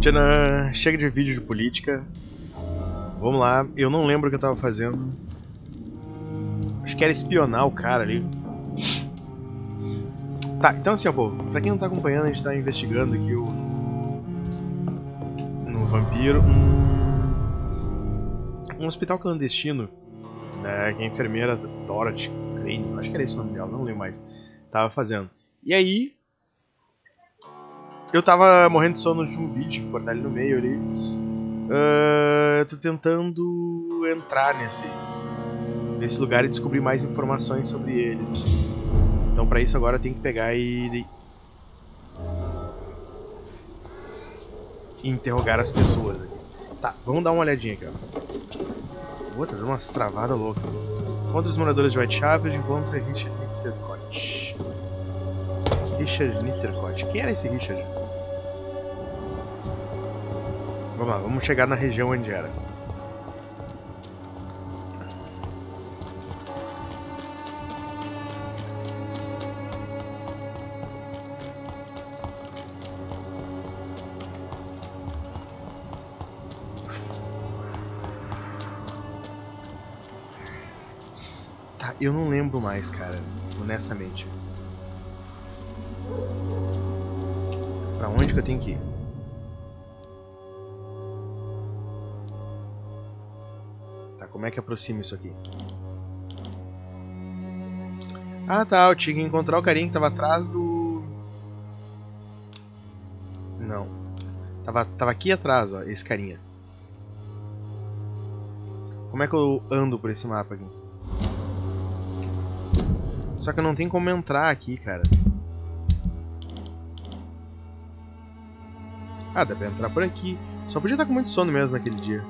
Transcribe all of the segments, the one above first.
Tchanã! Chega de vídeo de política. Vamos lá, eu não lembro o que eu tava fazendo. Acho que era espionar o cara ali. Tá, então assim, ó, povo, pra quem não tá acompanhando, a gente tá investigando aqui no Vampyr um hospital clandestino, né, que a enfermeira Dorothy, acho que era esse o nome dela, não lembro mais, tava fazendo. E aí, eu tava morrendo de sono no último vídeo, vou cortar ele no meio ali. Tô tentando entrar nesse lugar e descobrir mais informações sobre eles. Então pra isso agora eu tenho que pegar e interrogar as pessoas aqui. Tá, vamos dar uma olhadinha aqui, ó. Tá dando umas travadas loucas. Contra os moradores de Whitechapel, encontra Richard Nittercott. Richard Nittercott. Quem era esse Richard? Vamos lá, vamos chegar na região onde era. Tá, eu não lembro mais, cara, honestamente. Pra onde que eu tenho que ir? Como é que aproxima isso aqui? Ah tá, eu tinha que encontrar o carinha que tava atrás do... Não. Tava aqui atrás, ó, esse carinha. Como é que eu ando por esse mapa aqui? Só que eu não tenho como entrar aqui, cara. Ah, dá pra entrar por aqui. Só podia estar com muito sono mesmo naquele dia.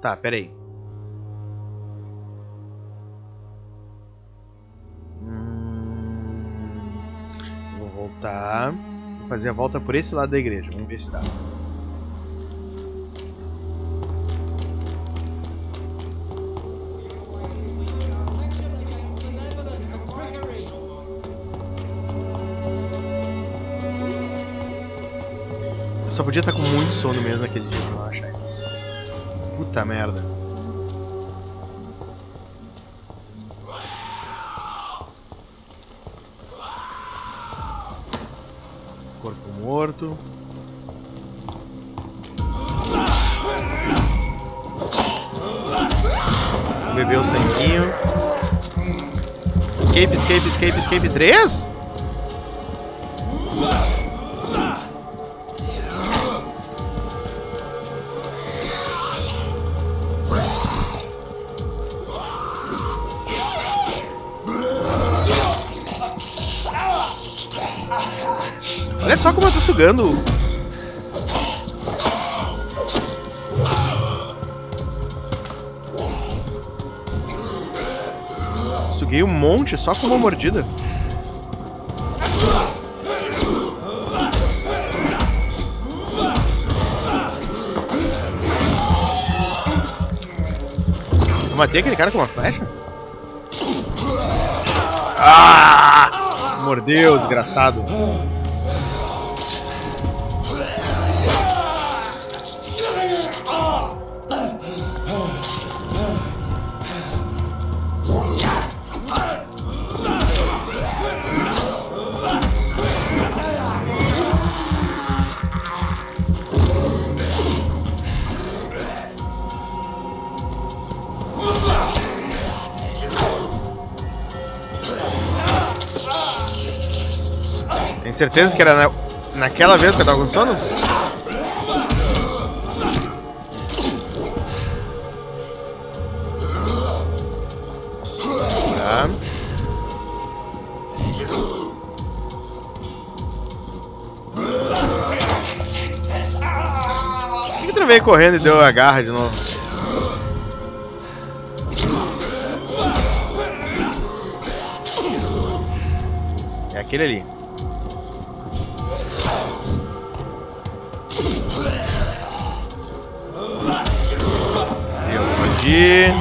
Tá, pera aí. Vou voltar. Vou fazer a volta por esse lado da igreja. Vamos ver se dá. Eu só podia estar com muito sono mesmo naquele dia pra não achar isso. Puta merda. Corpo morto. Vou beber o sanguinho. Escape, escape, escape, escape. 3? Olha só como eu tô sugando. Suguei um monte só com uma mordida. Eu matei aquele cara com uma flecha? Ah! Mordeu, desgraçado. Tem certeza que era naquela vez que eu tava com sono? Tá. Por que tu não veio correndo e deu a garra de novo? É aquele ali. Eu pode ir.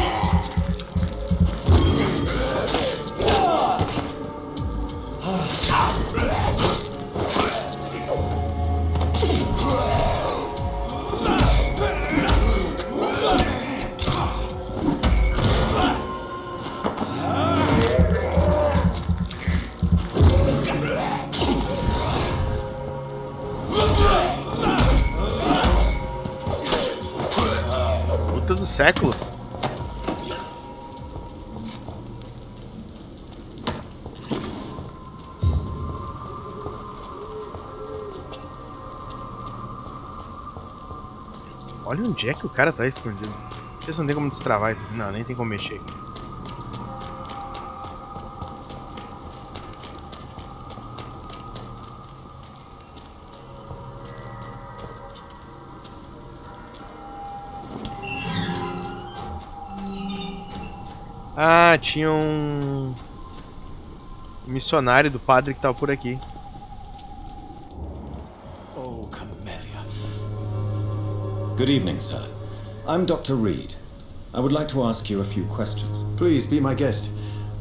século? Olha onde é que o cara tá escondido. Não sei se não tem como destravar isso aqui. Não, nem tem como mexer aqui. Ah, tinha um missionário do padre que tava por aqui. Oh, Camellia. Good evening, sir. I'm Dr. Reed. I would like to ask you a few questions. Please be my guest.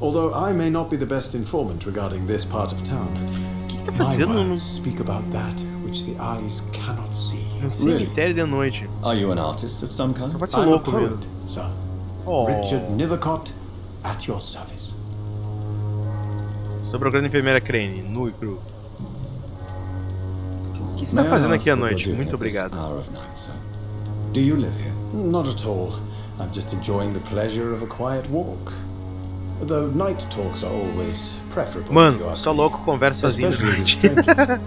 Although I may not be the best informant regarding this part of town, Tá my fazendo no words speak about that which the eyes cannot see. cemitério de noite? Are you an artist of some kind? Pode ser I'm a louco poet, mesmo. sir. Oh. Richard Nethercott, at your service. Estou procurando a enfermeira Crane, nu e cru. O que você May tá I fazendo ask aqui à what you're noite? doing Muito at this obrigado. hour of night, sir? Do you live here? Not at all. I'm just enjoying the pleasure of a quiet walk. Though night talks are always preferable. if you Mano, ask só me. louco conversa sozinho de Especially with noite. strangers.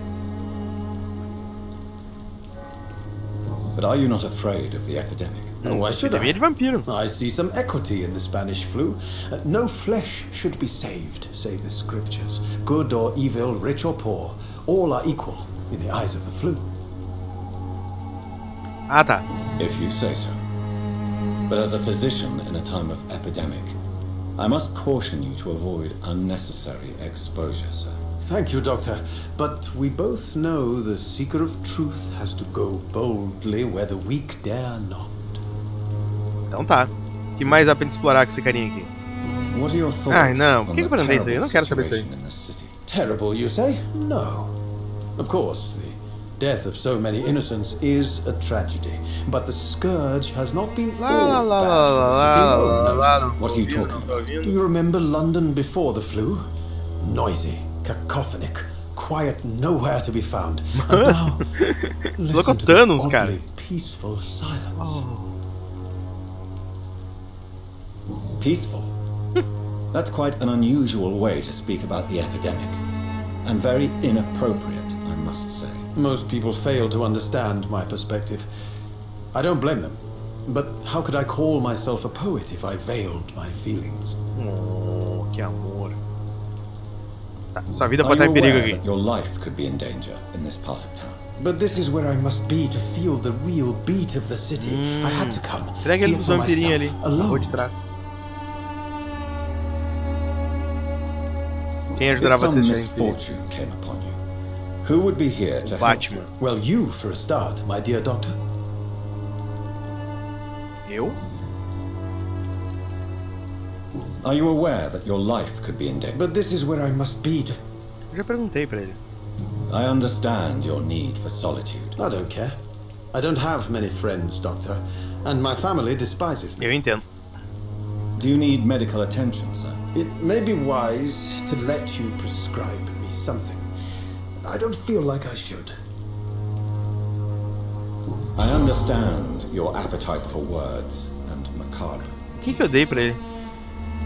But are you not afraid of the epidemic? Oh, why should Epidemia de I? vampiro. I see some equity in the Spanish flu. No flesh should be saved, say the scriptures. Good or evil, rich or poor, all are equal in the eyes of the flu. Ah, tá. If you say so. But as a physician in a time of epidemic, I must caution you to avoid unnecessary exposure, sir. Thank you, Doctor. But we both know the seeker of truth has to go boldly where the weak dare not. Então tá. O que mais dá pra gente explorar com esse carinha aqui? What are your thoughts Ai, não. Por que on eu the perguntei isso aí? Eu terrible não quero saber disso aí. situation in this city? Terrible, you say? No. Of course, the death of so many innocents is a tragedy. But the scourge has not been all bad for the city. No, no. What are you talking about? Do you remember London before the flu? Noisy, cacophonic, quiet nowhere to be found. And now, listen to Thanos, this cara. oddly peaceful silence. Peaceful. That's quite an unusual way to speak about the epidemic. And very inappropriate, I must say. Most people fail to understand my perspective. I don't blame them. But how could I call myself a poet if I veiled my feelings? Oh, que amor. Tá, sua vida Are pode you estar em perigo aware aqui. that your life could be in danger in this part of town? But this is where I must be to feel the real beat of the city. I had to come. Será que See ele it dos for vampirinhos ali? myself, Na rua alone. de trás. Quem If ajudará some vocês a sair em perigo? misfortune came upon you, who would be here to help Batman. you? Well, you for a start, my dear doctor. Eu? Are you aware that your life could be in danger? But this is where I must be to... Eu já perguntei pra ele. I understand your need for solitude. I don't care. I don't have many friends, doctor. And my family despises me. Eu entendo. Do you need medical attention, sir? It may be wise to let you prescribe me something. I don't feel like I should. I understand your appetite for words and macabre, O que eu dei pra ele?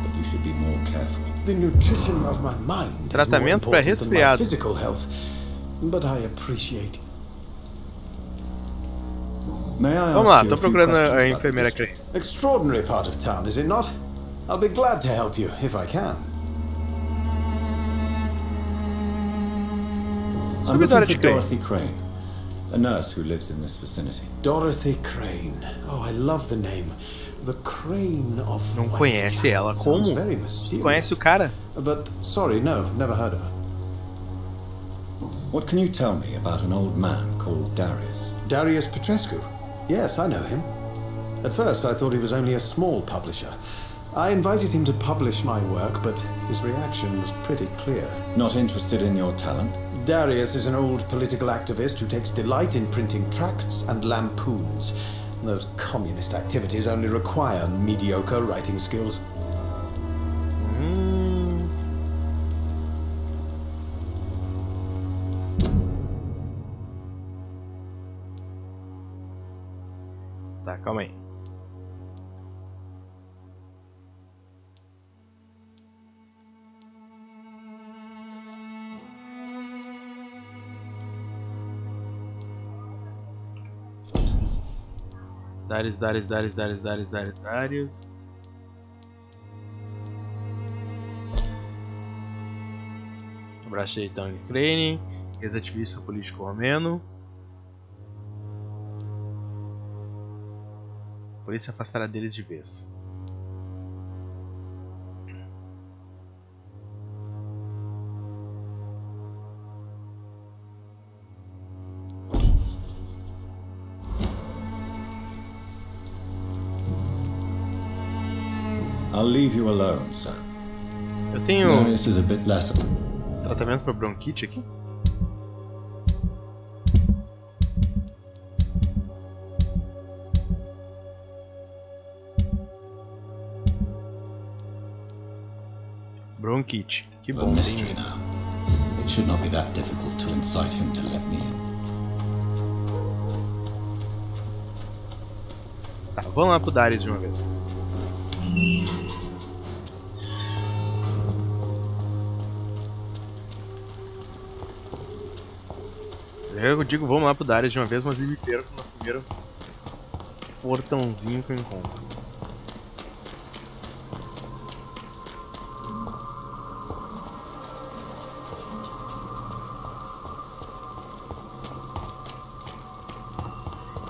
but you should be more careful. The nutrition of my mind is more Tratamento pra important than my resfriado. physical health. But I appreciate... May I Vamos lá, ask you tô a few procurando questions a about the enfermeira district? Crane. Extraordinary part of town, is it not? I'll be glad to help you, if I can. I'm Sobre looking Dorothy for Crane. Dorothy Crane, a nurse who lives in this vicinity. Dorothy Crane. Oh, I love the name. The Crane of Não White conhece Chapel. ela. Sounds Como? very mysterious. Conhece o cara? But, sorry, no, never heard of her. What can you tell me about an old man called Darius? Darius Petrescus. Yes, I know him. At first, I thought he was only a small publisher. I invited him to publish my work, but his reaction was pretty clear. Not interested in your talent? Darius is an old political activist who takes delight in printing tracts and lampoons. Those communist activities only require mediocre writing skills. Tá, calma aí. Darius. Abraço de Tang Crane, ex-ativista político romeno. Por isso afastará dele de vez. I'll leave you alone, sir. Eu tenho This is a bit less. tratamento para bronquite aqui. Bronquite. Que A bom. mystery now. It should not be that difficult to incite him to let me in. Tá, vamos lá pro Darius de uma vez. Eu digo vamos lá pro Darius de uma vez, mas ele me perco no primeiro portãozinho que eu encontro.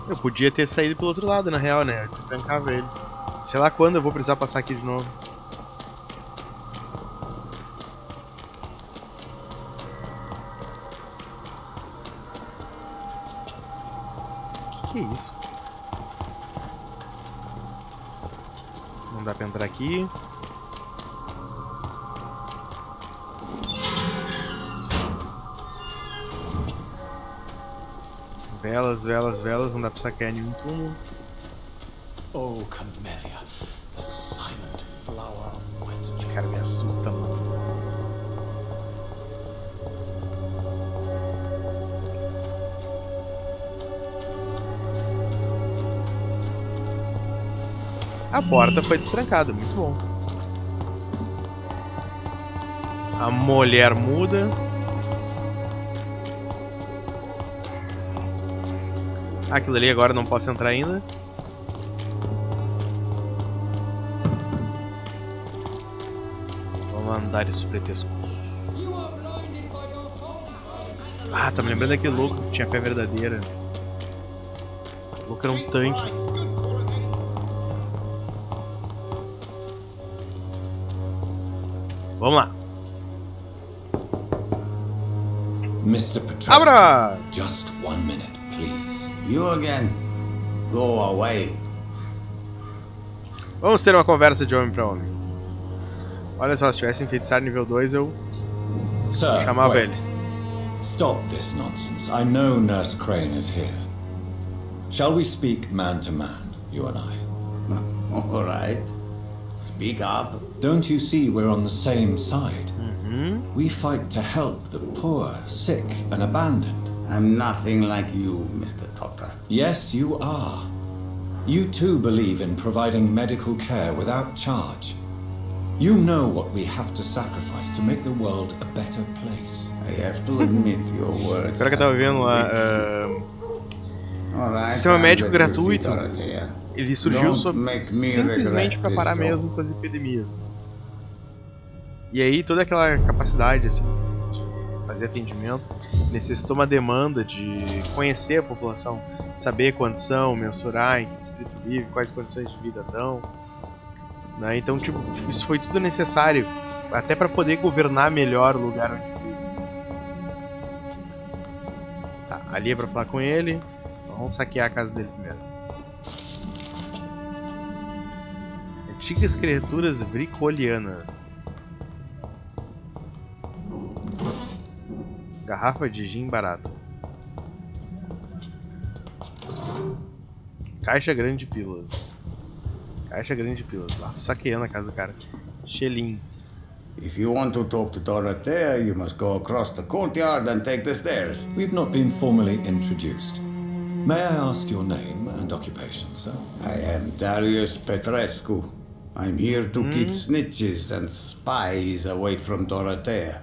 Eu podia ter saído pelo outro lado, na real, né? Eu destrancava ele. Sei lá quando eu vou precisar passar aqui de novo. Que é isso? Não dá pra entrar aqui. Velas, não dá pra sacar nenhum túmulo. Oh, Camellia, the silent flower of wet. Esse cara me assusta, mano. A porta foi destrancada, muito bom. A mulher muda. Aquilo ali agora não posso entrar ainda. Vamos andar isso Petrescus. Ah, tá me lembrando daquele louco que tinha fé verdadeira. O louco era um tanque. Vamos lá. Mr. Petrescus, Abra! just 1 minute, please. You again? Go away. Vamos ter uma conversa de homem pra homem. Olha só, se tivesse enfeitiçar nível 2 eu Sir, chamava wait. ele. Stop this nonsense. I know Nurse Crane is here. Shall we speak man to man, you and I? All right. Speak up. Don't you see we're on the same side? We fight to help the poor, sick, and abandoned. I'm nothing like you, Mr. Doctor. Yes, you are. You too believe in providing medical care without charge. You know what we have to sacrifice to make the world a better place. I have to admit your words. Espero que eu tava vendo lá. All right, Sistema I'm médico glad to see gratuito. Dorothea. Ele surgiu Don't make me simplesmente regret para this, parar though. mesmo com as epidemias. E aí toda aquela capacidade assim, de fazer atendimento necessitou uma demanda de conhecer a população, saber quantos são, mensurar em que distrito vive, quais condições de vida dão, né? Então tipo, isso foi tudo necessário até para poder governar melhor o lugar onde vive. Tá, ali é para falar com ele. Vamos saquear a casa dele primeiro. Antigas criaturas bricolianas. Garrafa de gin barato. Caixa grande de pílulas. Caixa grande de pílulas. Lá, saqueando a casa do cara. Xelins. If you want to talk to Dorothea, you must go across the courtyard and take the stairs. We've not been formally introduced. May I ask your name and occupation, sir? I am Darius Petrescus. I'm here to keep snitches and spies away from Dorothea.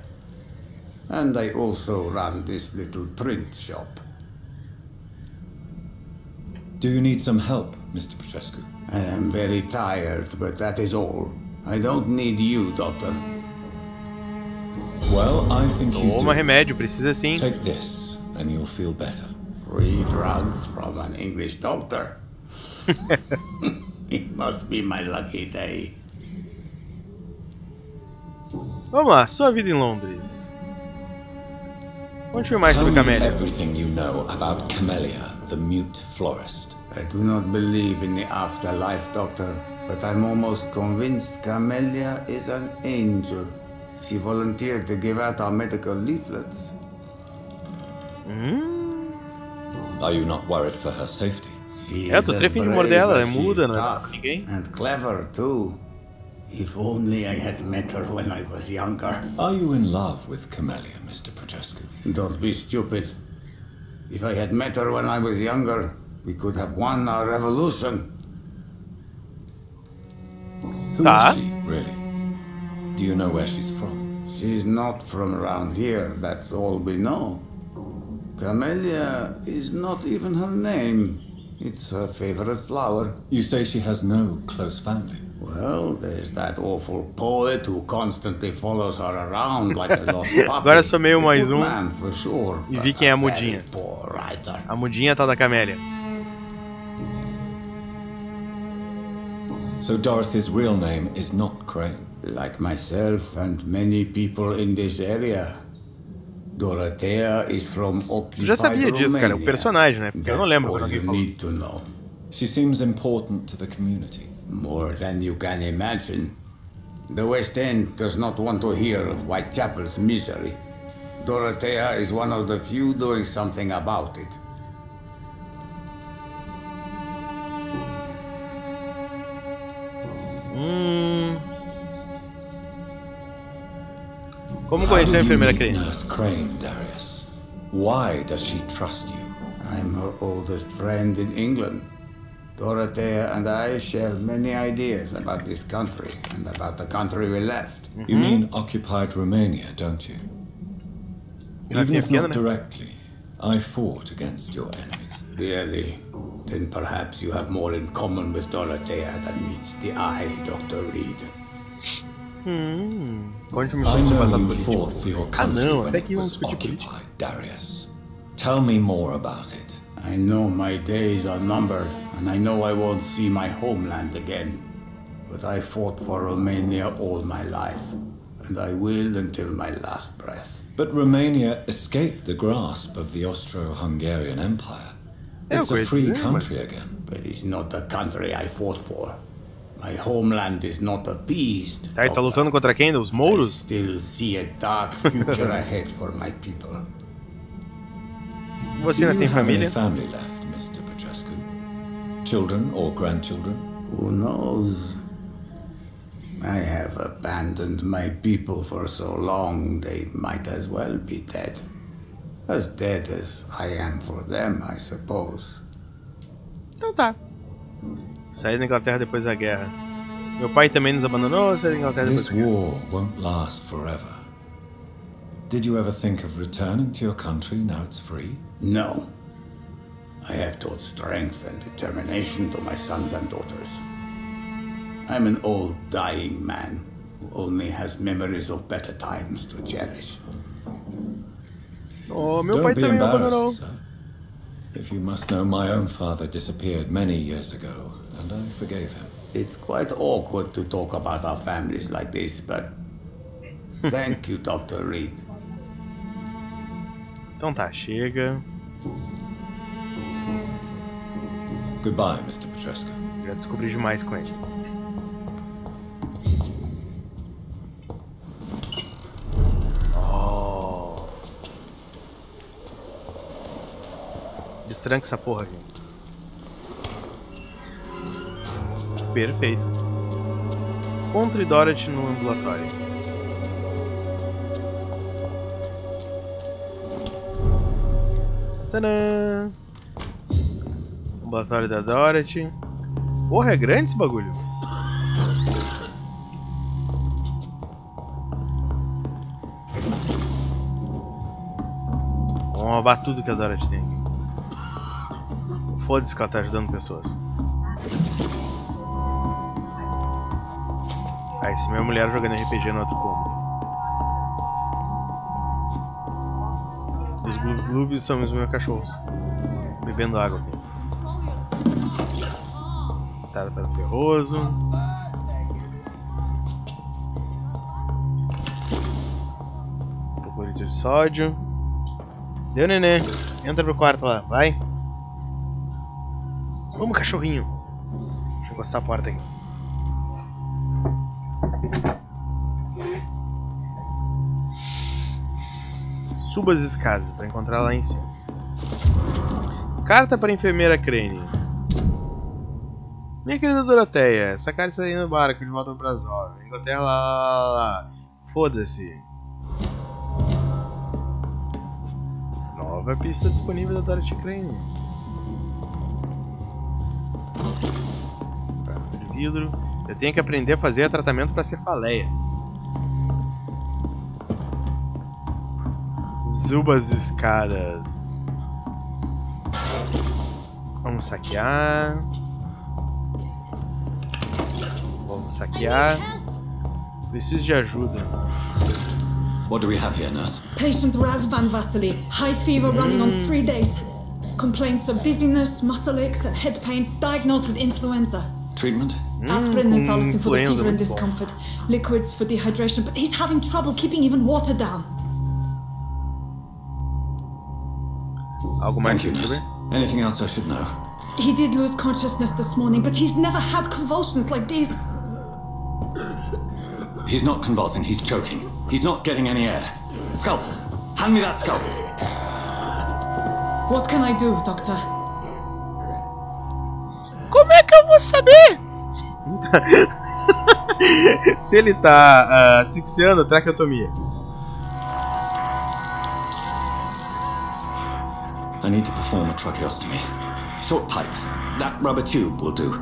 And I also run this little print shop. Do you need some help, Mr. Petrescu? I am very tired, but that is all. I don't need you, doctor. Well, I think you Toma do. remédio, precisa sim. Take this, and you'll feel better. Free drugs from an English doctor? It must be my lucky day. Vamos lá, sua vida em Londres. Conte-me mais Tell sobre me Camélia. everything you know about Camellia, the mute florist. I do not believe in the afterlife, doctor, but I'm almost convinced Camellia is an angel. She volunteered to give out our medical leaflets. Are you not worried for her safety? She Eu is tô as trepando de brave morder ela, as é she muda, is não é tough, ninguém. and clever too. If only I had met her when I was younger. Are you in love with Camellia, Mr. Petrescu? Don't be stupid. If I had met her when I was younger, we could have won our revolution. Who Ah. is she, really? Do you know where she's from? She's not from around here, that's all we know. Camellia is not even her name. It's her favorite flower. You say she has no close family. Well, there's that awful poet who constantly follows her around like a lost puppy. Agora sou meio A mais good um. man for sure, E but vi quem é a very mudinha. poor writer. A mudinha tal da Camélia. So Dorothy's real name is not Crane. Like myself and many people in this area. Dorothea is from Eu occupied já sabia disso, cara. O Romania. personagem, né? Porque eu não That's lembro all quando alguém you falou. need to know. She seems important to the community. More than you can imagine. The West End does not want to hear of Whitechapel's misery. Dorothea is one of the few doing something about it. Como How conheceu a did you enfermeira meet Crane? Nurse Crane, Darius? Why does she trust you? I'm her oldest friend in England. Dorothea and I share many ideas about this country and about the country we left. You mean occupied Romania, don't you? Even if not directly, I fought against your enemies. Really? Then perhaps you have more in common with Dorothea than meets the eye, Dr. Reed. Conte-me I sobre o know passado you político. fought for your country não, when até it que vamos was discutir política. occupied, Darius. Tell me more about it. I know my days are numbered, and I know I won't see my homeland again. But I fought for Romania all my life, and I will until my last breath. But Romania escaped the grasp of the Austro-Hungarian Empire. It's a free country again. But it's not the country I fought for. My homeland is not appeased. Tá, e tá lutando contra quem? Os I mouros? still see a dark future ahead for my people. Você ainda Do tem you have any família? family left, Mr. Petrescu? Children or grandchildren? Who knows? I have abandoned my people for so long, they might as well be dead. As dead as I am for them, I suppose. Então tá. Saí da Inglaterra depois da guerra. Meu pai também nos abandonou, saí da Inglaterra depois This da guerra. war won't last forever. Did you ever think of returning to your country now it's free? No. I have taught strength and determination to my sons and daughters. I'm an old, dying man who only has memories of better times to cherish. Oh, meu pai Don't be também me abandonou. embarrassed, sir. If you must know, my own father disappeared many years ago, and I forgave him. It's quite awkward to talk about our families like this, but thank you, Dr. Reed. Então tá, chega. Goodbye, Mr. Petrescu. Já descobri demais com ele. Oh. Destranca essa porra aqui. Perfeito. Encontre Dorothy no ambulatório. Tadã! Ambulatório da Dorothy. Porra, é grande esse bagulho. Vamos roubar tudo que a Dorothy tem aqui. Foda-se que ela tá ajudando pessoas. Ah, isso é minha mulher jogando RPG no outro cômodo. Os glubs são os meus cachorros. Bebendo água aqui. Tártaro ferroso. Cloreto de sódio. Deu, nenê. Entra pro quarto lá, vai. Vamos, cachorrinho. Deixa eu encostar a porta aqui. Suba as escadas para encontrar lá em cima. Carta para a enfermeira Crane. Minha querida Doroteia, essa carta está aí no barco de volta ao Brasov. Inglaterra lá. Foda-se. Nova pista disponível da Darius Crane. Frasco de vidro. Eu tenho que aprender a fazer tratamento para cefaleia. Suba as escadas. Vamos saquear. Vamos saquear. Preciso de ajuda. What do we have here, nurse? Patient Raz Van Vasily. High fever running on 3 days. Complaints of dizziness, muscle aches, and head pain. Diagnosed with influenza. Treatment? Aspirin and salicin for the fever and discomfort. Liquids for dehydration, but he's having trouble keeping even water down. Algo mais Thank you, nurse. Anything else I should know? He did lose consciousness this morning, but he's never had convulsions like these. He's not convulsing, he's choking. He's not getting any air. Scalpel! Hand me that scalpel! What can I do, Doctor? Como é que eu vou saber? Se ele tá asfixiando, traqueotomia. I need to perform a tracheostomy. Short pipe. That rubber tube will do.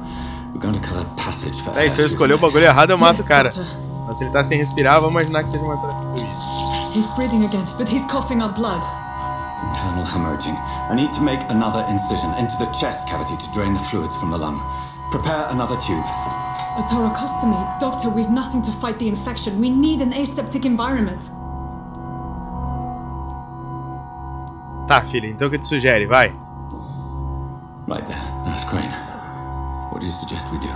We're going to cut a passage for air. Se eu escolher o bagulho errado, eu mato o cara. Doctor. Mas se ele tá sem respirar, vamos imaginar que seja uma traqueotomia. He's breathing again, but he's coughing up blood. Internal hemorrhaging. I need to make another incision into the chest cavity to drain the fluids from the lung. Prepare another tube. A thoracostomy? Doctor, we've nothing to fight the infection. We need an aseptic environment. Tá, filha, então o que tu sugere? Vai. Right then, Nurse Crane. What do you suggest we do?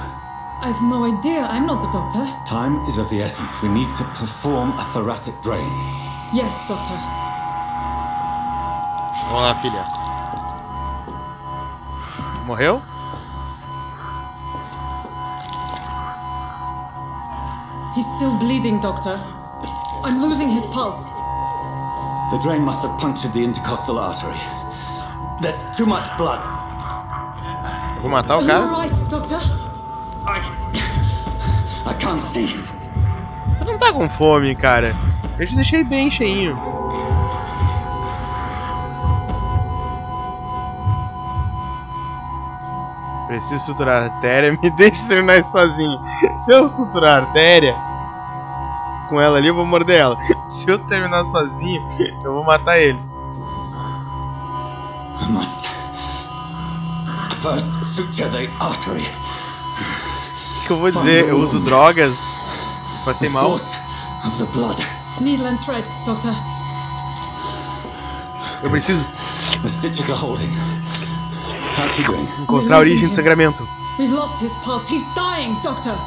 I've no idea. I'm not the doctor. Time is of the essence. We need to perform a thoracic drain. Yes, Doctor. Vamos lá, filha. Morreu? He's still bleeding, Doctor. I'm losing his pulse. The drain must have punctured the intercostal artery. There's too much blood. Eu vou matar o Are you cara. all right, Doctor? I can't see. Tu não tá com fome, cara. Eu te deixei bem cheinho. Preciso suturar a artéria, me deixe terminar isso sozinho. Se eu suturar a artéria com ela ali, eu vou morder ela. Se eu terminar sozinho, eu vou matar ele. I must first suture the artery. O que eu vou dizer? Eu uso drogas. Passei mal. Source of the blood. Needle and thread, Doctor. Eu preciso The stitches are holding. How's he doing? encontrar a origem do sangramento. We've lost his pulse. He's dying, Doctor.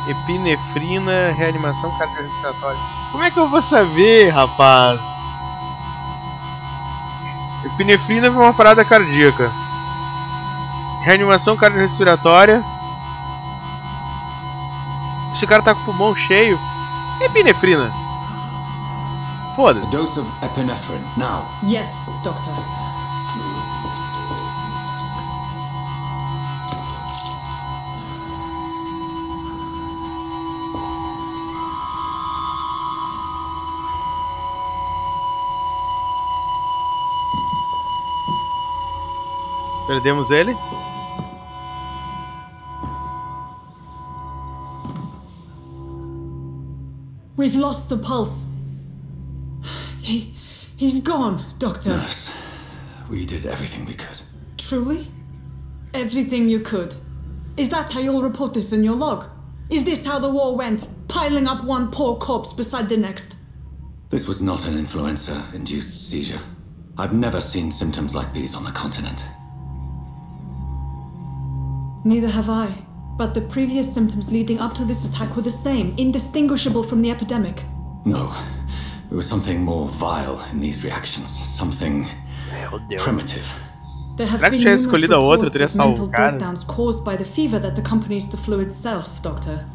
Epinefrina, reanimação cardiorrespiratória. Como é que eu vou saber, rapaz? Epinefrina é uma parada cardíaca. Reanimação cardiorrespiratória. Esse cara tá com o pulmão cheio. Epinefrina. A Foda-se. dose of epinephrine, now. Yes, Doctor. Perdemos ele. We've lost the pulse. He's gone, Doctor. Nurse, we did everything we could. Truly? Everything you could? Is that how you'll report this in your log? Is this how the war went? Piling up one poor corpse beside the next? This was not an influenza-induced seizure. I've never seen symptoms like these on the continent. Neither have I. But the previous symptoms leading up to this attack were the same, indistinguishable from the epidemic. No. There was something more vile in these reactions. Something primitive. There have Será que been tinha numerous escolhido a outra, eu reports teria of salvo mental o cara. breakdowns caused by the fever that accompanies the flu itself, Doctor.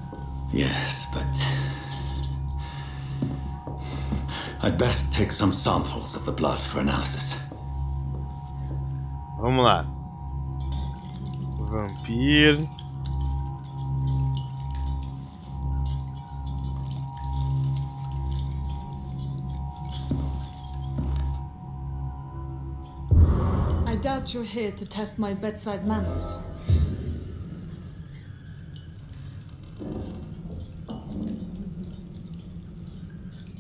Yes, but... I'd best take some samples of the blood for analysis. Vamos lá. Vampyr. I doubt you're here to test my bedside manners.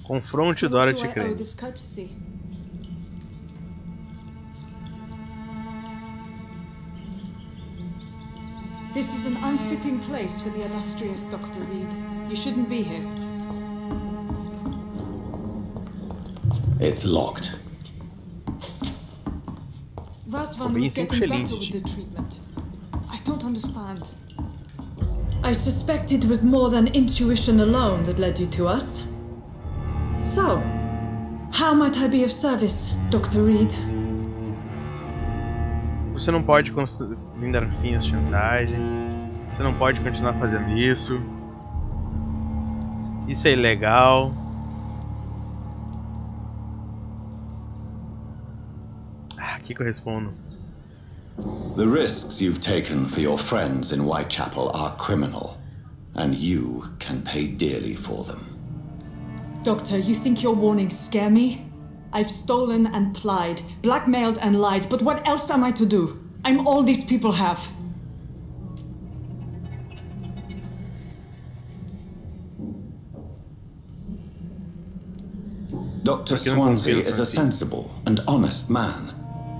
Confronte o To what Dorothy do I owe Crane. this courtesy? This is an unfitting place for the illustrious Dr. Reed. You shouldn't be here. It's locked. Razvan was getting better with the treatment. I don't understand. I suspect it was more than intuition alone that led you to us. So, how might I be of service, Dr. Reed? Você não pode dar fim à chantagem. Você não pode continuar fazendo isso. Isso é ilegal. O que eu respondo? The risks you've taken for your friends in Whitechapel are criminal, and you can pay dearly for them. Doctor, you think your warnings scare me? I've stolen and plied, blackmailed and lied, but what else am I to do? I'm all these people have. Dr. Swansea is a sensible and honest man.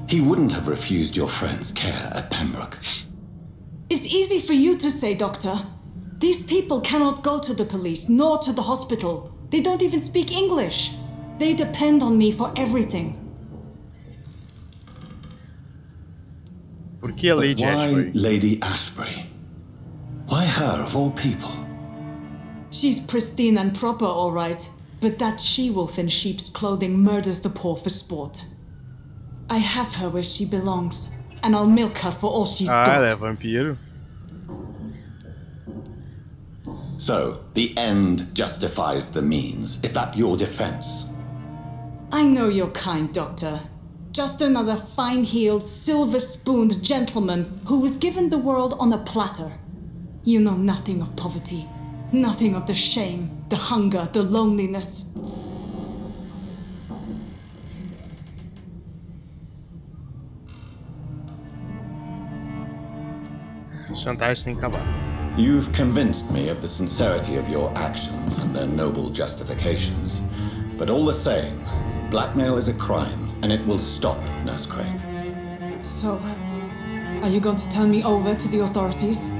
He wouldn't have refused your friend's care at Pembroke. It's easy for you to say, Doctor. These people cannot go to the police, nor to the hospital. They don't even speak English. They depend on me for everything. Por que a Lady Ashebury? Why Lady Ashebury? Why her of all people? She's pristine and proper, all right. But that she-wolf in sheep's clothing murders the poor for sport. I have her where she belongs, and I'll milk her for all she's got. Ela é vampiro. So, the end justifies the means. Is that your defense? I know you're kind, Doctor. Just another fine-heeled, silver-spooned gentleman who was given the world on a platter. You know nothing of poverty. Nothing of the shame, the hunger, the loneliness. Chantagem tem que acabar. You've convinced me of the sincerity of your actions and their noble justifications. But all the same, blackmail is a crime, and it will stop, Nurse Crane. So, are you going to turn me over to the authorities?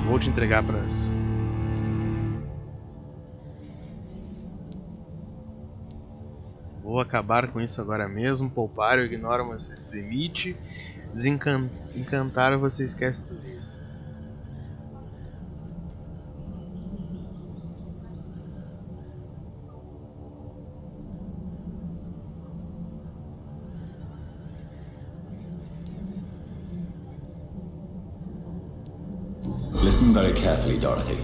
Vou te entregar para as... Vou acabar com isso agora mesmo. Poupar, eu ignoro, mas você se demite. Desencantar, você esquece tudo isso. Listen very carefully, Dorothy.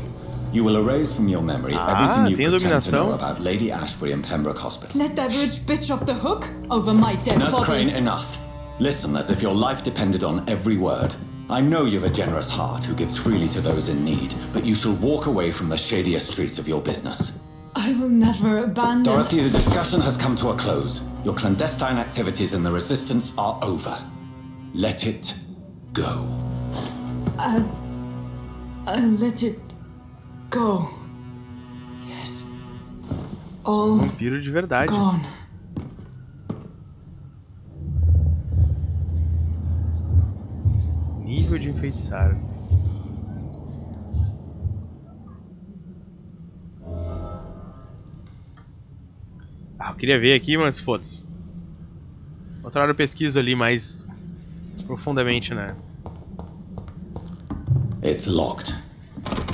You will erase from your memory everything you pretend to know about Lady Ashebury and Pembroke Hospital. Let that rich bitch off the hook over my dead Nurse body. Crane, enough. Listen as if your life depended on every word. I know you've a generous heart who gives freely to those in need, but you shall walk away from the shadier streets of your business. I will never abandon... Dorothy, the discussion has come to a close. Your clandestine activities in the Resistance are over. Let it go. I'll let it go. Yes. All vampiro de verdade. gone. Nível de enfeitiçar. Ah, eu queria ver aqui, mas foda-se. Outra hora eu pesquiso ali mais profundamente, né? It's locked.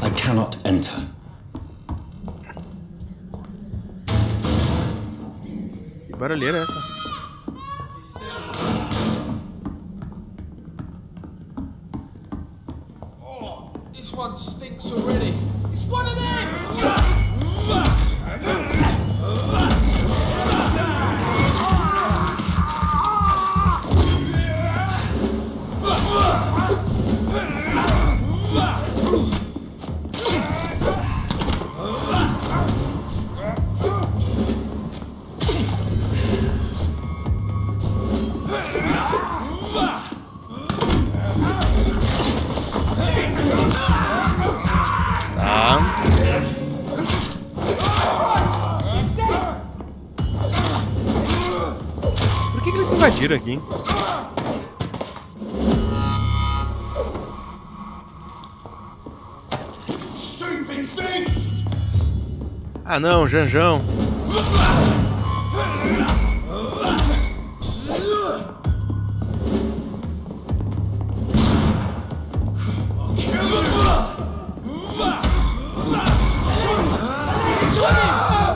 I cannot enter. Que barulheira é essa? Oh, this one stinks already. It's one of them! Por que eles invadiram aqui, hein? Ah não, Janjão.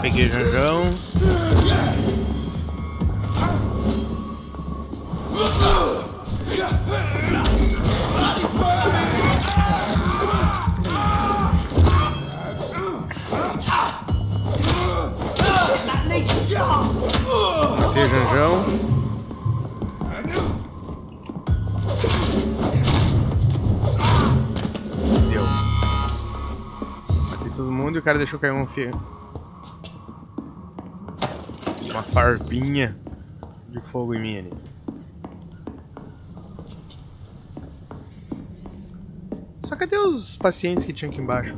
Peguei Janjão. Matei Janjão. Deu. Matei todo mundo e o cara deixou cair uma farpinha de fogo em mim ali. Só cadê os pacientes que tinham aqui embaixo?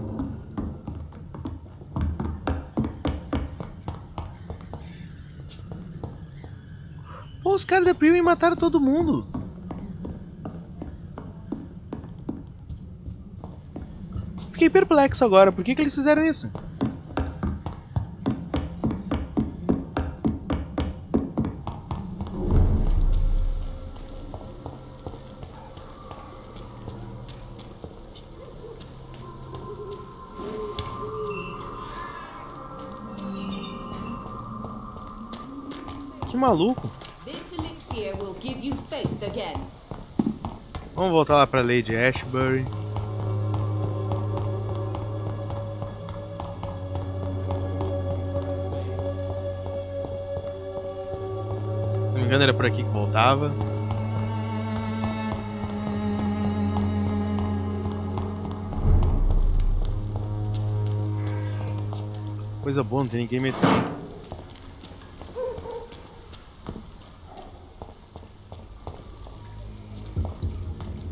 Pô, os caras da Prima mataram todo mundo. Fiquei perplexo agora, por que eles fizeram isso? Que maluco. Vamos voltar lá pra Lady Ashebury. Se não me engano era por aqui que voltava. Coisa boa, não tem ninguém metendo.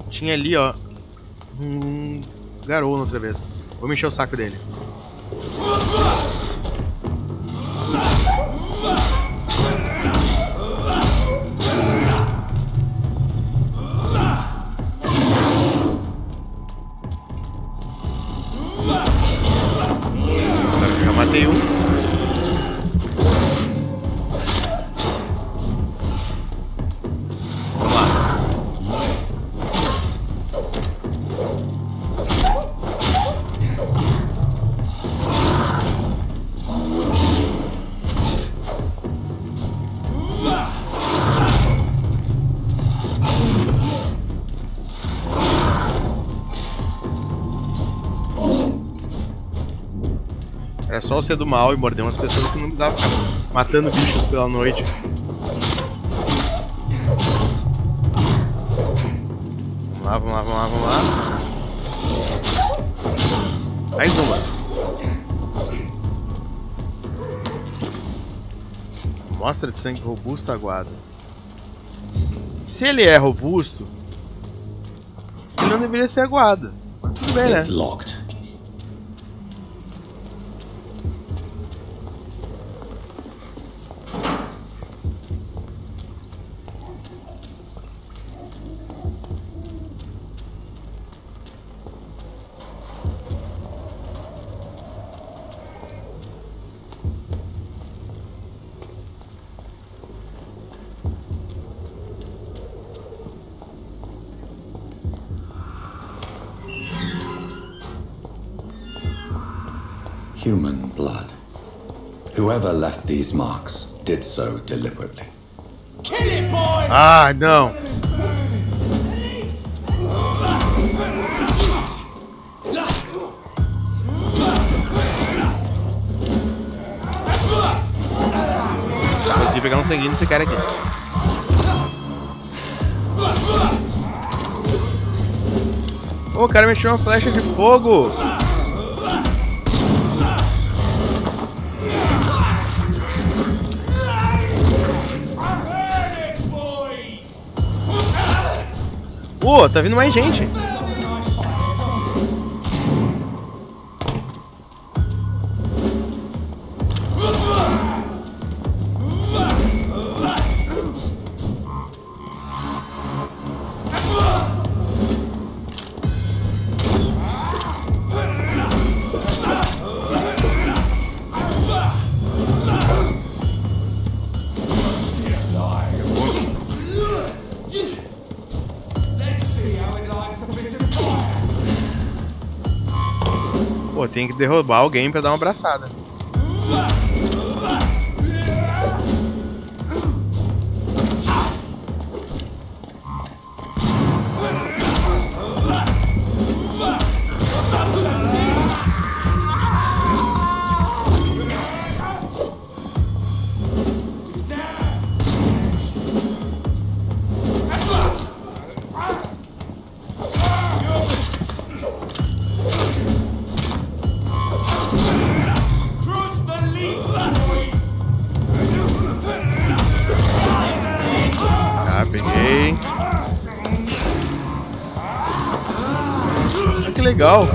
Tinha ali, ó, um garoto outra vez. Vou mexer o saco dele. Agora que eu já matei um. Era só eu ser do mal e morder umas pessoas que não precisavam ficar matando bichos pela noite. Vamos lá, vamos lá, vamos lá, vamos lá. Mais uma. Mostra de sangue robusto aguado. Se ele é robusto, ele não deveria ser aguado. Mas tudo bem, né? It's locked. human blood. Whoever left these marks did so deliberately. Ah, não! Consegui pegar um sanguinho desse cara aqui. Oh, o cara mexeu uma flecha de fogo! Tá vindo mais gente! Pô, tem que derrubar alguém pra dar uma abraçada. Peguei. Ah, que legal.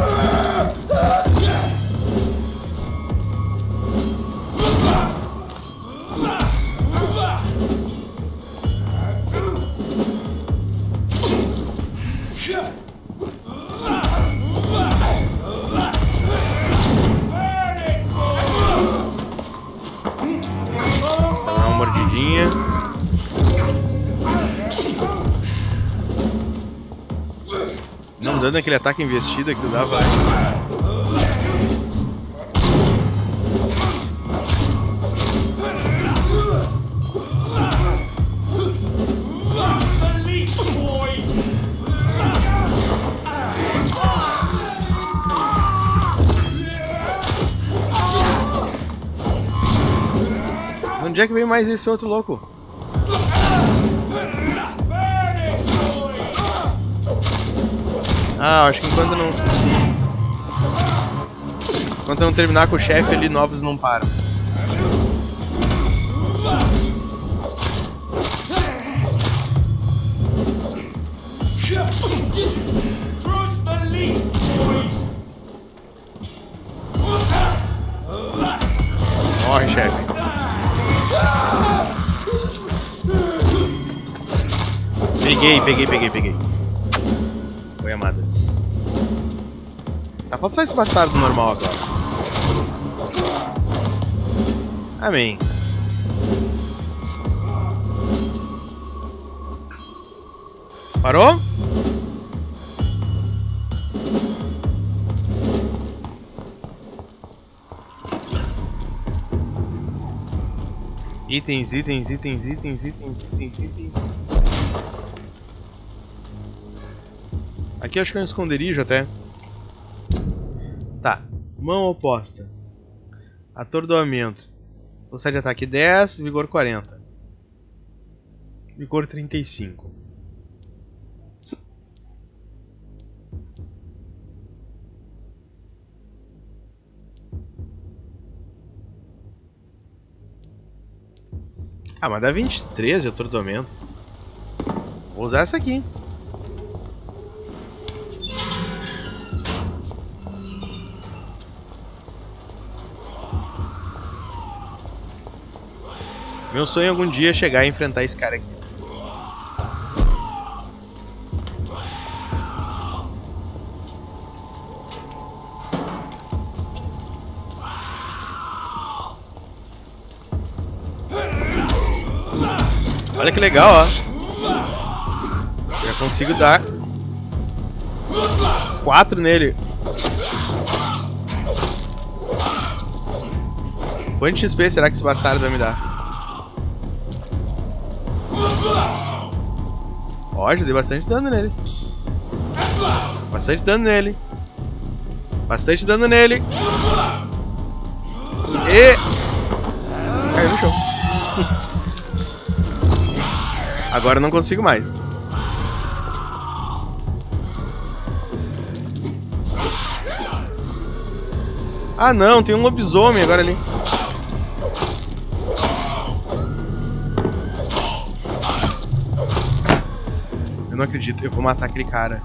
Dá uma mordidinha. Não dando aquele ataque investida que tu dava. Onde é que veio mais esse outro louco? Ah, acho que enquanto não terminar com o chefe ali, novos não param. Morre, chefe. Peguei. Foi amada. Tá falta só esse bastardo normal agora. Amém. Parou? Itens. Aqui acho que é um esconderijo até. Tá. Mão oposta. Atordoamento. Velocidade de ataque 10, vigor 40. Vigor 35. Ah, mas dá 23 de atordoamento. Vou usar essa aqui. Meu sonho é algum dia chegar e enfrentar esse cara aqui. Olha que legal, ó. Já consigo dar 4 nele. Quanto XP será que esse bastardo vai me dar? Ó, já dei bastante dano nele. Bastante dano nele. Bastante dano nele. E... caiu no chão. Agora eu não consigo mais. Ah não, tem um lobisomem agora ali. Eu não acredito, eu vou matar aquele cara.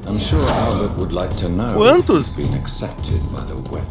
I'm sure Albert would like to know Quantos? if he's been accepted by the web.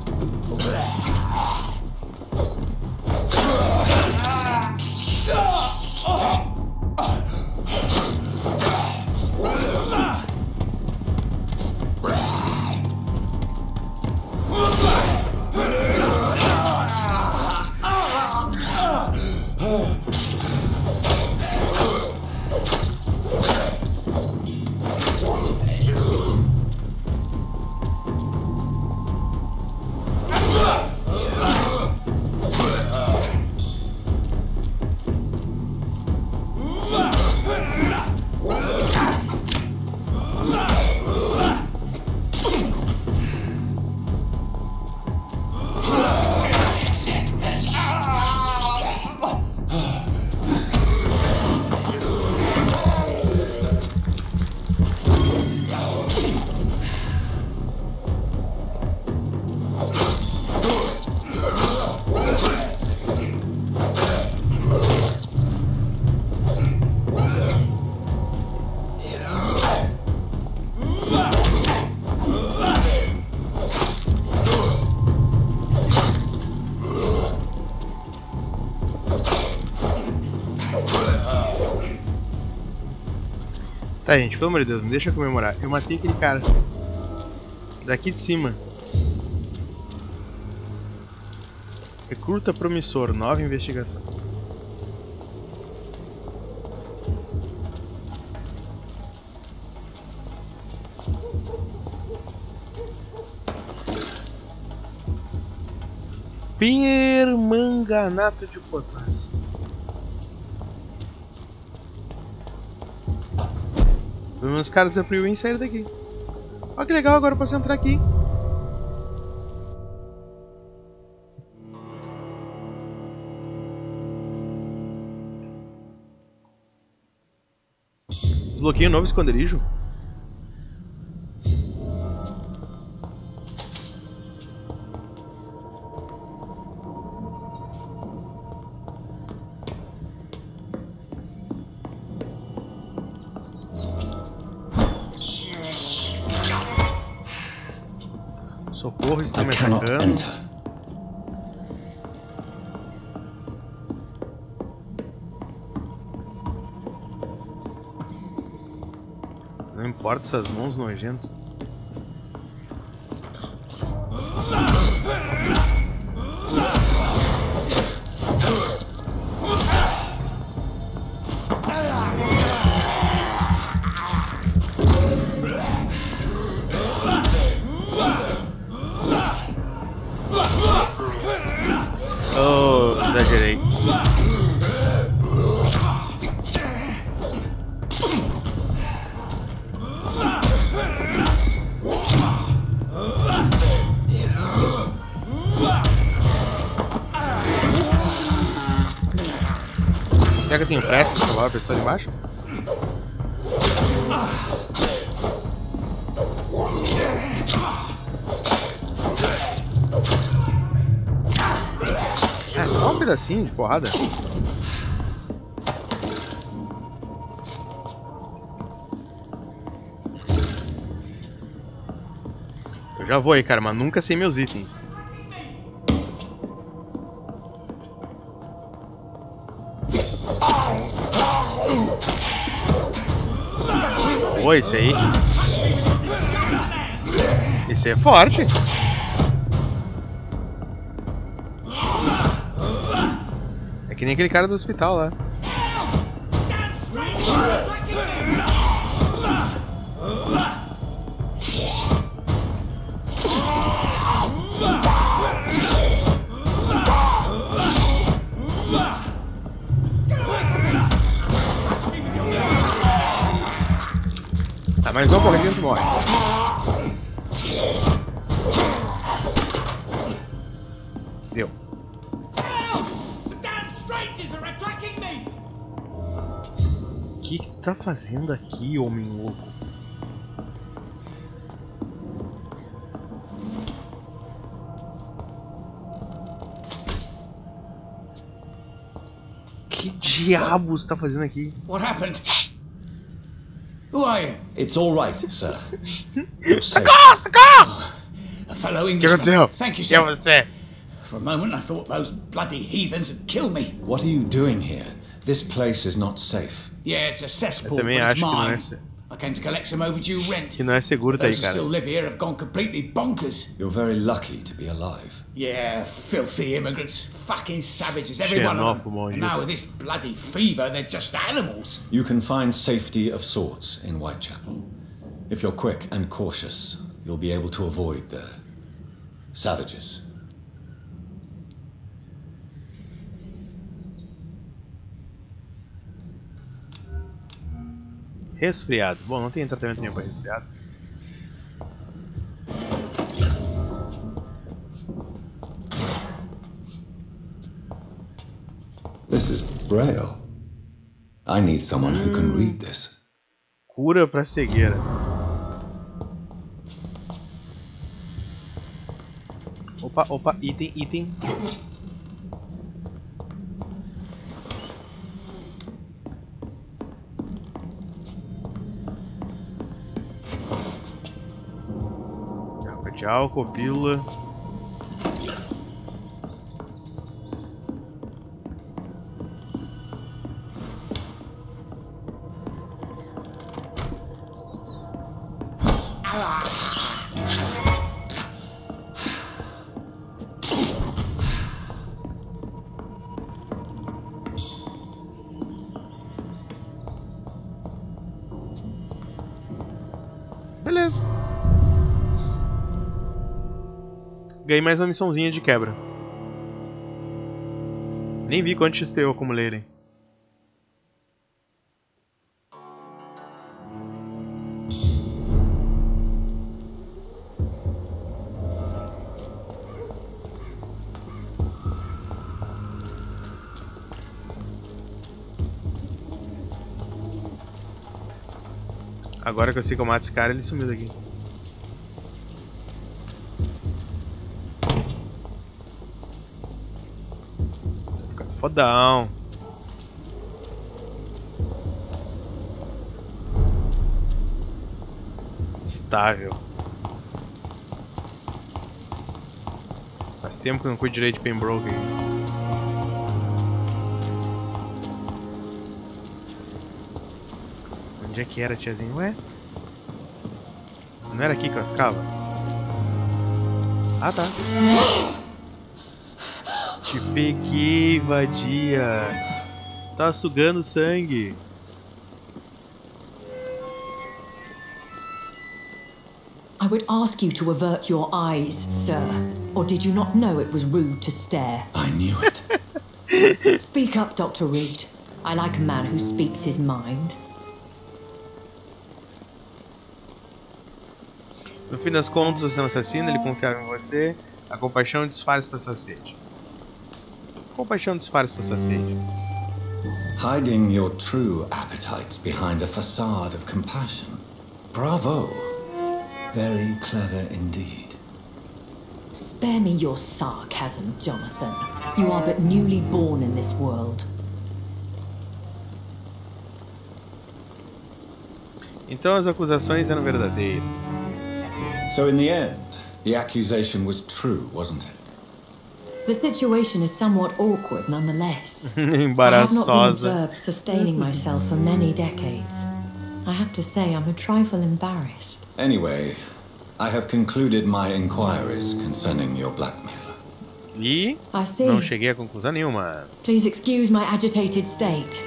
Tá, gente, pelo amor de Deus, me deixa comemorar. Eu matei aquele cara. Daqui de cima. Recruta promissor, nova investigação. Permanganato de potássio. Os caras da Freeway saíram daqui. Olha que legal, agora eu posso entrar aqui. Desbloqueei um novo esconderijo. Socorro, está me atacando. Não importa essas mãos nojentas. Oh, exagerei. Será que eu tenho pressa pra salvar a pessoa ali embaixo? É só um pedacinho de porrada. Eu já vou aí, cara, mas nunca sem meus itens. Oi, esse aí. Esse é forte. É que nem aquele cara do hospital lá. Tá, mais um pouquinho tu morre. Deu. O que tá fazendo aqui, homem louco? Que diabos tá fazendo aqui? What happened? Who are you? It's all right, sir. You're safe. A fellow Englishman. Thank you, sir. For a moment, I thought those bloody heathens had killed me. What are you doing here? This place is not safe. Yeah, it's a cesspool, but it's mine. I came to collect some overdue rent. Que não é seguro tá aí, cara. Those who still live here have gone completely bonkers. You're very lucky to be alive. Yeah, filthy immigrants, fucking savages, every one of them. And now with this bloody fever, they're just animals. You can find safety of sorts in Whitechapel. If you're quick and cautious, you'll be able to avoid the savages. Resfriado. Bom, não tem tratamento nenhum para resfriado. This is Braille. I need someone who can read this. Cura para cegueira. Opa, opa, item, item. De álcool, pílula. Beleza. Ganhei mais uma missãozinha de quebra. Nem vi quanto XP eu acumulei ali. Agora que eu sei que eu mato esse cara, ele sumiu daqui. Fodão. Estável. Faz tempo que eu não cuido direito de Pembroke. Onde é que era, tiazinho? Ué? Não era aqui que eu ficava? Ah, tá. Te peguei, vadia. Tá sugando sangue. I would ask you to avert your eyes, sir. Or did you not know it was rude to stare? I knew it. Speak up, Dr. Reed. I like a man who speaks his mind. No fim das contas, você é um assassino, ele confiava em você. A compaixão disfarça para sua sede. Compaixão disfarça para sua sede. Hiding your true appetites behind a facade of compassion. Bravo. Very clever indeed. Spare me your sarcasm, Jonathan. You are but newly born in this world. Então as acusações eram verdadeiras. So in the end, the accusation was true, wasn't it? The situation is somewhat awkward nonetheless. Embaraçosa. I have not been observed sustaining myself for many decades. I have to say I'm a trifle embarrassed. Anyway, I have concluded my inquiries concerning your blackmailer. E não cheguei a conclusão nenhuma. Please excuse my agitated state.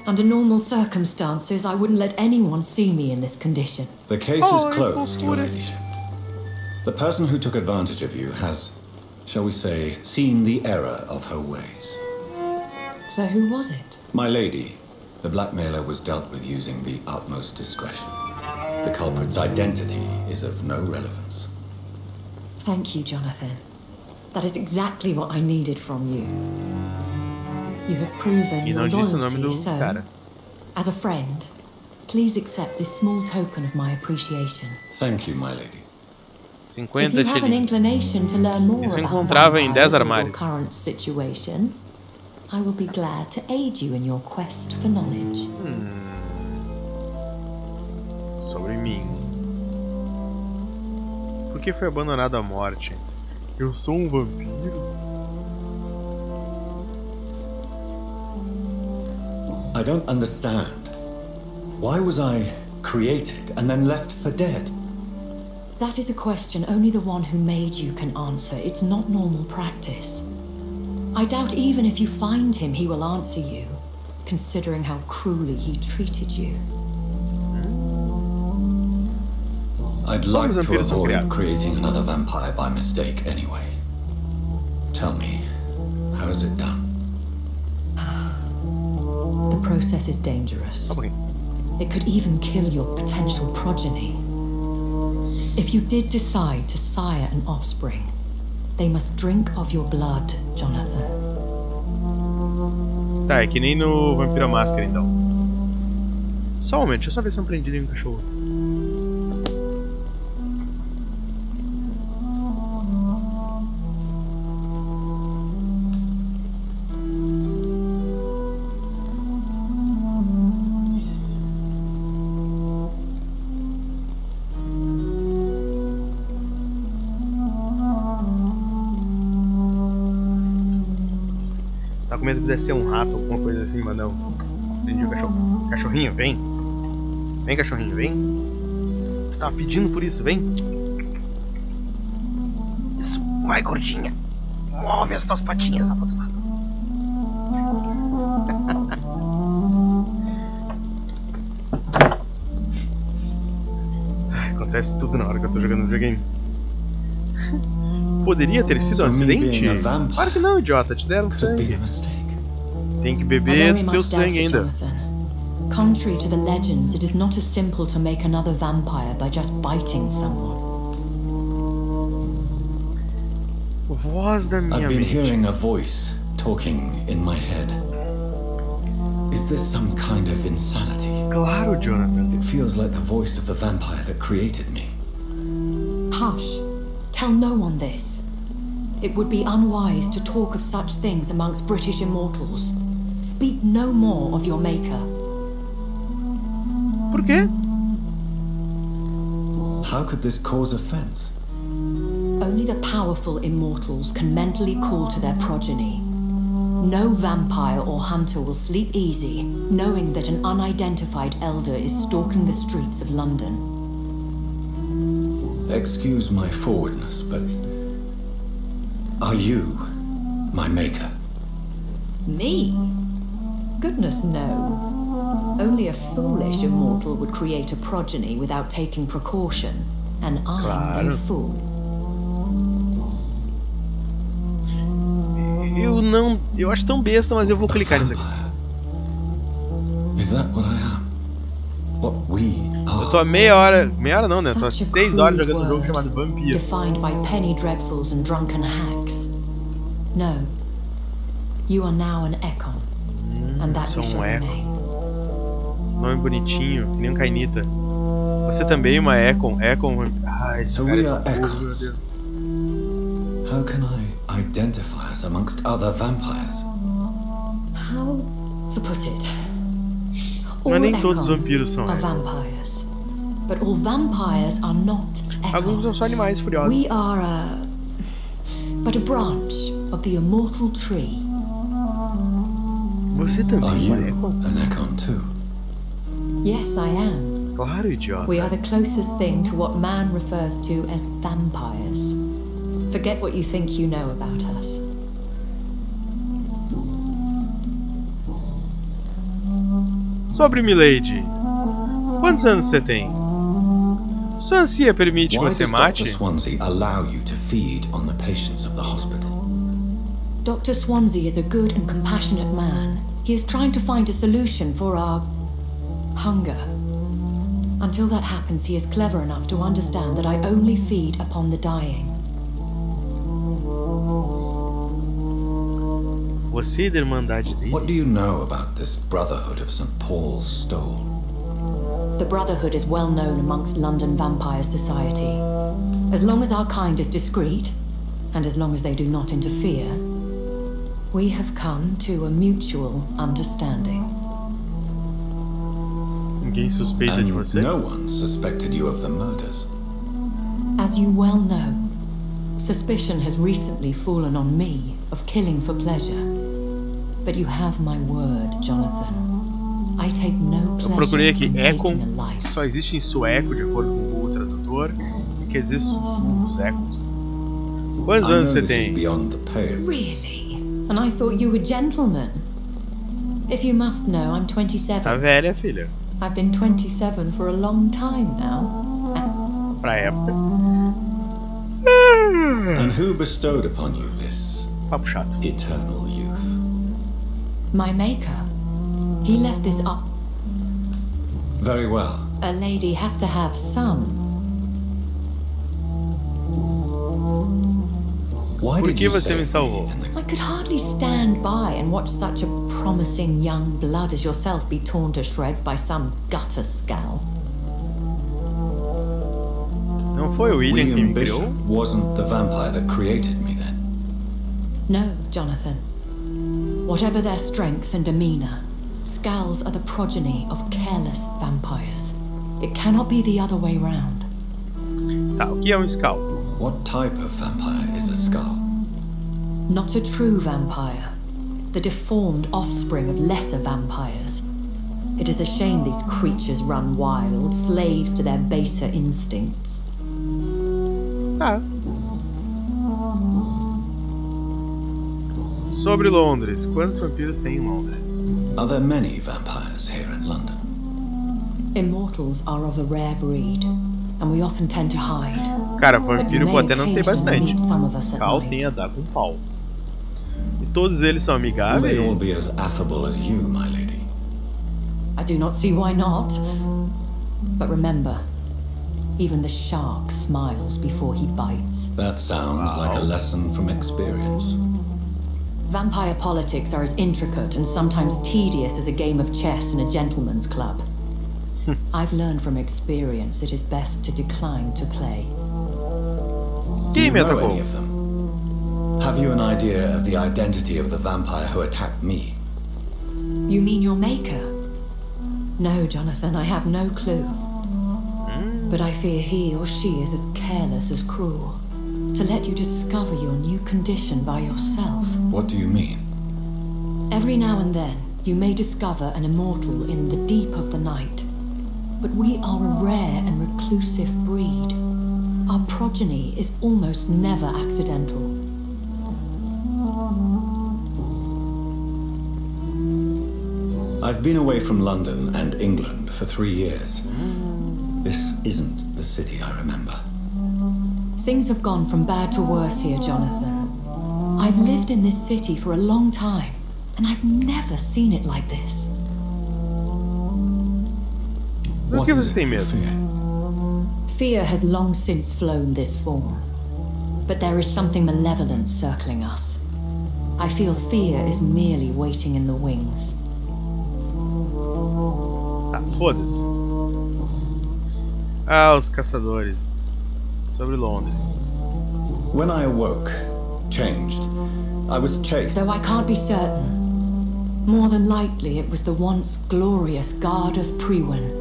Under normal circumstances, I wouldn't let anyone see me in this condition. The case is closed, Your Ladyship. The person who took advantage of you has, shall we say, seen the error of her ways. So who was it? My lady. The blackmailer was dealt with using the utmost discretion. The culprit's identity is of no relevance. Thank you, Jonathan. That is exactly what I needed from you. You have proven your loyalty, so, as a friend, please accept this small token of my appreciation. Thank you, my lady. 50 If you have an inclination to learn more about your current situation, I will be glad to aid you in your quest for knowledge. Sobre mim. Por que foi abandonado à morte? Eu sou um vampiro? I don't understand. Why was I created and then left for dead? That is a question only the one who made you can answer. It's not normal practice. I doubt even if you find him, he will answer you, considering how cruelly he treated you. I'd like to avoid creating another vampire by mistake anyway. Tell me, how is it done? The process is dangerous. It could even kill your potential progeny. If you did decide to sire an offspring, they must drink of your blood, Jonathan. Tá, é que nem no Vampiro à Máscara, então. Só um momento, deixa eu só ver se eu aprendi em um cachorro. Com medo que pudesse ser um rato, alguma coisa assim, mas não. Entendi o cachorro. Cachorrinho, vem. Vem, cachorrinho, vem. Você tava pedindo por isso, vem. Isso, vai, gordinha. Move as tuas patinhas lá pro outro lado. Acontece tudo na hora que eu tô jogando videogame. Poderia ter sido um acidente? Claro que não, idiota. Te deram sangue. Tem que beber teu sangue ainda. Contrary to the legends, it is not as simple to make another vampire by just biting someone. Voz da minha I've been hearing a voice talking in my head. Is this some kind of insanity? Claro, Jonathan. It feels like the voice of the vampire that created me. Hush. Tell no one this. It would be unwise to talk of such things amongst British immortals. Speak no more of your maker. Por quê? How could this cause offense? Only the powerful immortals can mentally call to their progeny. No vampire or hunter will sleep easy, knowing that an unidentified elder is stalking the streets of London. Excuse my forwardness, but are you my maker? Me? Goodness, no. Only a foolish immortal would create a progeny without taking precaution, and I'm no fool. Eu acho tão besta, mas eu vou clicar nisso aqui. Is that what I am? What we are? Eu tô há meia hora não, né? Eu tô há 6 horas jogando um jogo chamado Vampyr. Defined by penny dreadfuls and drunken hacks. No. You are now an Econ. And that you shall remain. Nome bonitinho, que nem um Cainita. Você também é uma Econ. Ai, so we are Econs. How can I identify us amongst other vampires? How to put it? Mas nem todos os vampiros são vampires. But all vampires are not Econ. Alguns são só animais furiosos. We are but a branch of the immortal tree. Você também are you an Econ too? Yes, I am. Claro, idiota. We are the closest thing to what man refers to as vampires. Forget what you think you know about us. Sobre Milady. Quantos anos você tem? Sua ansia permite que você mate? Why does Dr. Swansea allow you to feed on the patients of the hospital? Dr. Swansea is a good and compassionate man. He is trying to find a solution for our hunger. Until that happens, he is clever enough to understand that I only feed upon the dying. Você da Irmandade dele? What do you know about this Brotherhood of St. Paul's Stole? The Brotherhood is well known amongst London Vampire Society. As long as our kind is discreet, and as long as they do not interfere, we have come to a mutual understanding. Ninguém suspeita de você? No one suspected you of the murders. As you well know, suspicion has recently fallen on me of killing for pleasure. But you have my word, Jonathan. I take no pleasure. Eu procurei aqui, in Econ taking a life. só existe em sueco, de acordo com o tradutor, e quer dizer sussurros, ecos. Quantos anos você tem? Really? And I thought you were gentlemen. If you must know, I'm 27. Tá velha, filha. I've been 27 for a long time now. Pra época. And who bestowed upon you this Papo chato. eternal youth? My maker. He left this up. Very well. A lady has to have some. Why Por did que you você me save salvou? me in the... I could hardly stand by and watch such a promising young blood as yourself be torn to shreds by some gutter scowl. Não foi o William que me criou? Bishop wasn't the vampire that created me then. No, Jonathan. Whatever their strength and demeanor, scowls are the progeny of careless vampires. It cannot be the other way round. Tá, o que é Skull? What type of vampire is a skull? Not a true vampire. The deformed offspring of lesser vampires. It is a shame these creatures run wild, slaves to their baser instincts. Tá. Sobre Londres. Quantos vampiros tem em Londres? Are there many vampires here in London? Immortals are of a rare breed, and we often tend to hide. Cara, vampiro até não tem bastante. Skull tem a dar com pau. E todos eles são amigáveis? Will they all be as affable as you, my lady? I do not see why not. But remember, even the shark smiles before he bites. That sounds like a lesson from experience. Vampire politics are as intricate and sometimes tedious as a game of chess in a gentleman's club. I've learned from experience it is best to decline to play. Do you know any of them? Have you an idea of the identity of the vampire who attacked me? You mean your maker? No, Jonathan, I have no clue. But I fear he or she is as careless as cruel. To let you discover your new condition by yourself. What do you mean? Every now and then, you may discover an immortal in the deep of the night. But we are a rare and reclusive breed. Our progeny is almost never accidental. I've been away from London and England for 3 years. This isn't the city I remember. Things have gone from bad to worse here, Jonathan. I've lived in this city for a long time, and I've never seen it like this. Por que você tem medo? Fear has long since flown this form. But there is something malevolent circling us. I feel fear is merely waiting in the wings. Tá, foda-se. Ah, os caçadores. Sobre Londres. When I awoke, changed, I was chased. Though I can't be certain. More than likely it was the once glorious Guard of Priwen.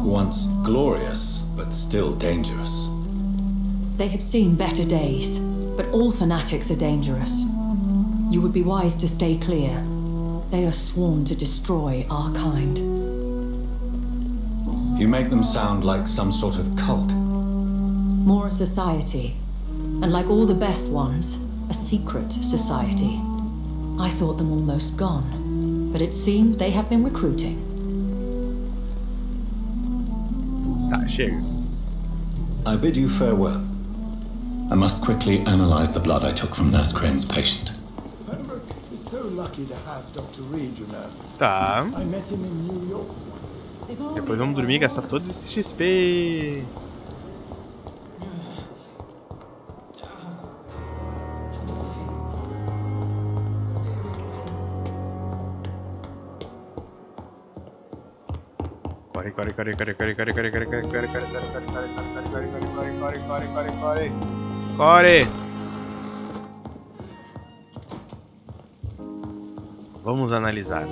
Once glorious, but still dangerous. They have seen better days, but all fanatics are dangerous. You would be wise to stay clear. They are sworn to destroy our kind. You make them sound like some sort of cult. More a society. And like all the best ones, a secret society. I thought them almost gone, but it seemed they have been recruiting. Tá, chega. I bid you farewell. I must quickly analyze the blood I took from Nurse Crane's patient. Pembroke is so lucky to have Dr. Reed, you know. Tá. I met him in New York. Depois vamos dormir e gastar todo esse XP. Corre! Vamos analisar.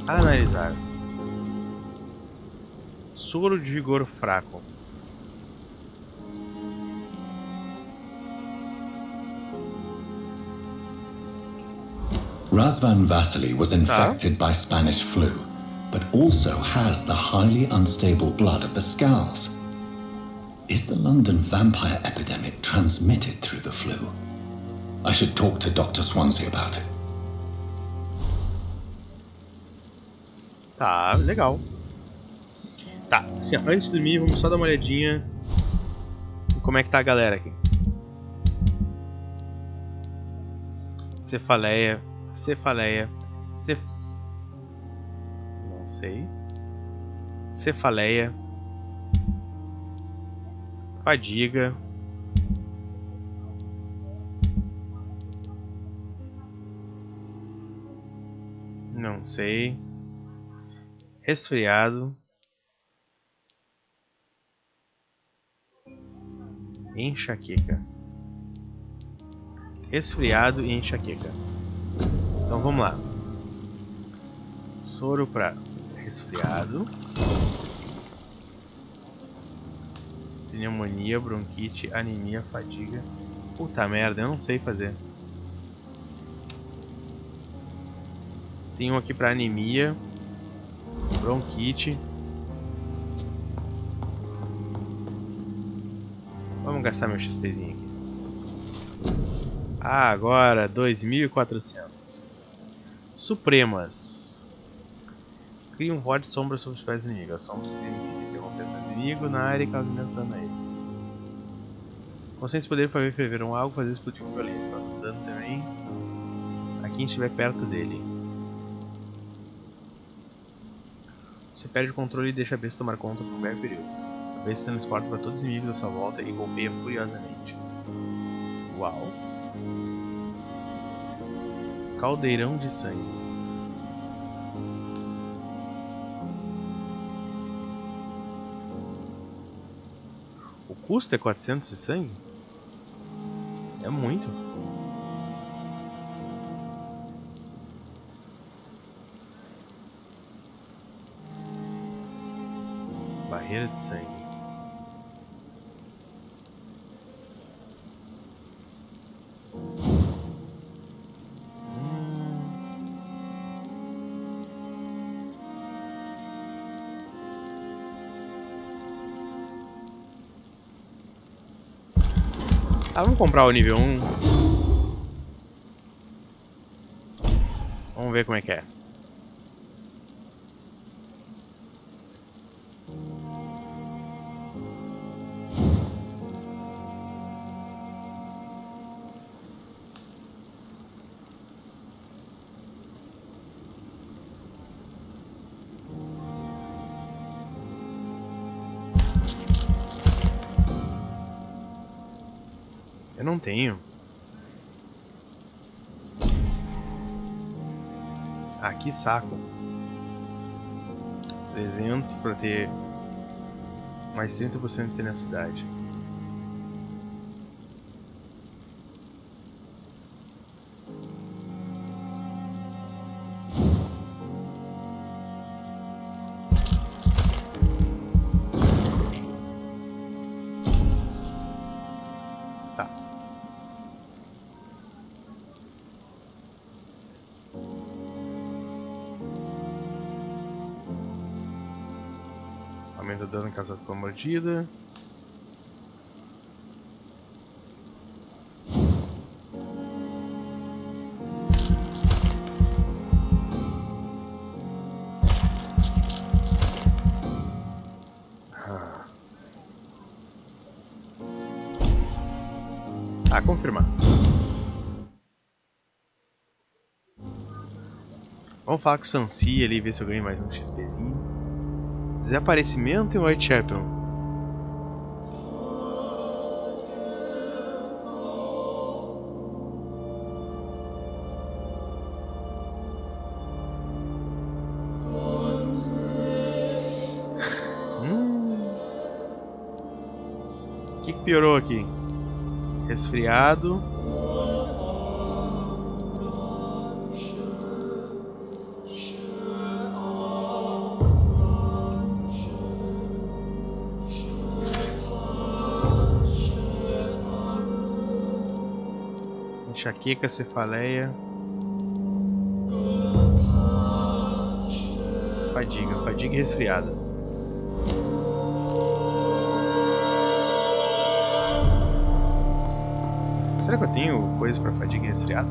Analisar. Soro de vigor fraco. Razvan Vasily was infected by Spanish flu, but also has the highly unstable blood of the Scowls. Is the London vampire epidemic transmitted through the flu? I should talk to Dr. Swansea about it. Tá, legal. Tá, assim, antes de dormir, vamos só dar uma olhadinha em como é que tá a galera aqui. Cefaleia. Não sei. Cefaleia. Fadiga. Não sei. Resfriado. Enxaqueca. Resfriado e enxaqueca. Então vamos lá. Soro para resfriado. Pneumonia, bronquite, anemia, fadiga. Puta merda, eu não sei fazer. Tem um aqui para anemia, bronquite. Vamos gastar meu XPzinho aqui. Ah, agora 2.400. Supremas. Cria um void de sombra sobre os pés inimigos. As sombras criam interromper seus inimigos na área e causam imenso dano a ele. Consciente poder para ferver um algo, fazer explodir com violência. Causa dano também a quem estiver perto dele. Você perde o controle e deixa a besta tomar conta por um breve período. A besta se transporta para todos os inimigos à sua volta e golpeia furiosamente. Uau! Caldeirão de sangue. O custo é 400 de sangue? É muito. Barreira de sangue. Ah, vamos comprar o nível 1. Vamos ver como é que é. Eu não tenho. Ah, que saco. 300 para ter mais 30% de tenacidade. Aumenta o dano causado por mordida. A confirmar. Vamos falar com o Sansi ali e ver se eu ganho mais um XPzinho. Desaparecimento em Whitechapel. O que piorou aqui? Resfriado. Enxaqueca, cefaleia. Fadiga e resfriado. Será que eu tenho coisas pra fadiga e resfriado?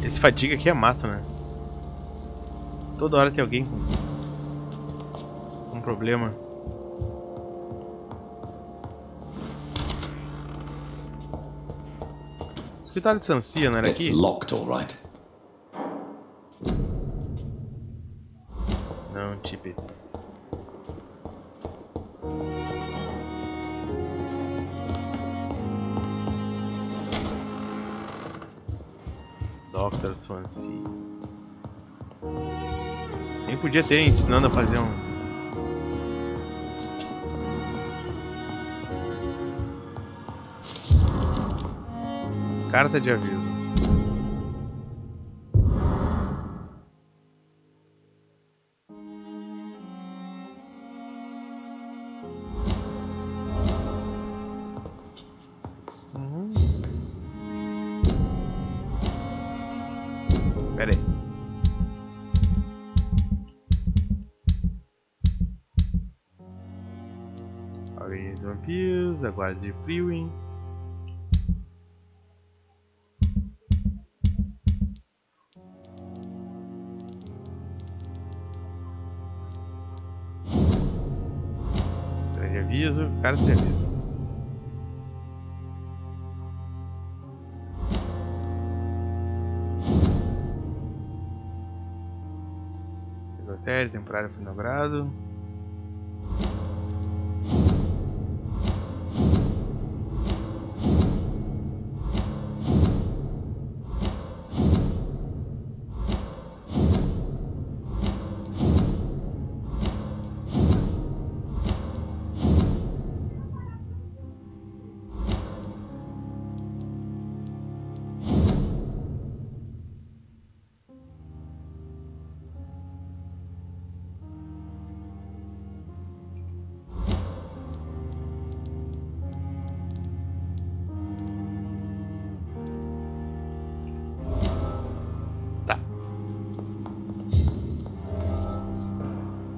Esse fadiga aqui é mato, né? Toda hora tem alguém com um problema. Hospital de Sansia, não era aqui? It's locked, all right. Não, Tippets. Dr. Swansea. Nem podia ter ensinando a fazer um... Carta de aviso. Pera aí. Alguém dos vampiros, a guarda de Priwin. Grande aviso, carta de aviso. Secretário, temporário foi inaugurado.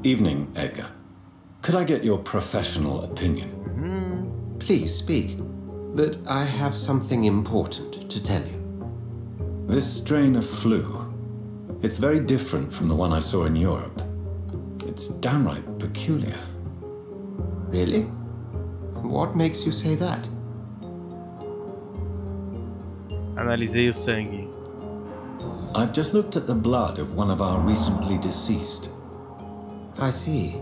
Evening, Edgar. Could I get your professional opinion? Please speak, but I have something important to tell you. This strain of flu, it's very different from the one I saw in Europe. It's downright peculiar. Really? What makes you say that? Analisei o sangue. I've just looked at the blood of one of our recently deceased. I see.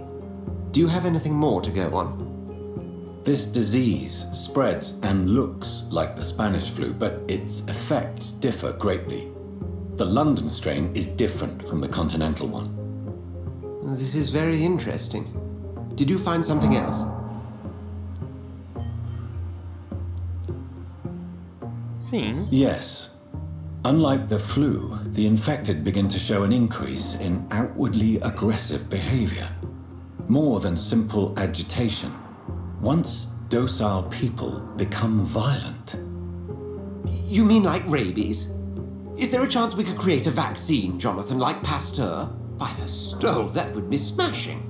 Do you have anything more to go on? This disease spreads and looks like the Spanish flu, but its effects differ greatly. The London strain is different from the continental one. This is very interesting. Did you find something else? Sim. Yes. Unlike the flu, the infected begin to show an increase in outwardly aggressive behavior. More than simple agitation. Once docile people become violent. You mean like rabies? Is there a chance we could create a vaccine, Jonathan, like Pasteur? By the stove, that would be smashing.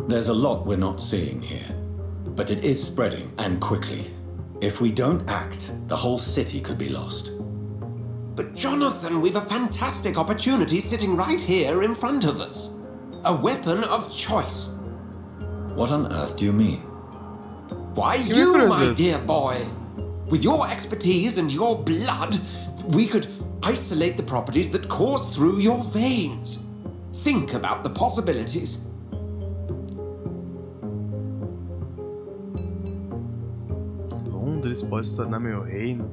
There's a lot we're not seeing here, but it is spreading, and quickly. If we don't act, the whole city could be lost. But Jonathan, we've a fantastic opportunity sitting right here in front of us. A weapon of choice. What on earth do you mean? Why, you, my dear boy. With your expertise and your blood, we could isolate the properties that course through your veins. Think about the possibilities. Londres pode se tornar meu reino.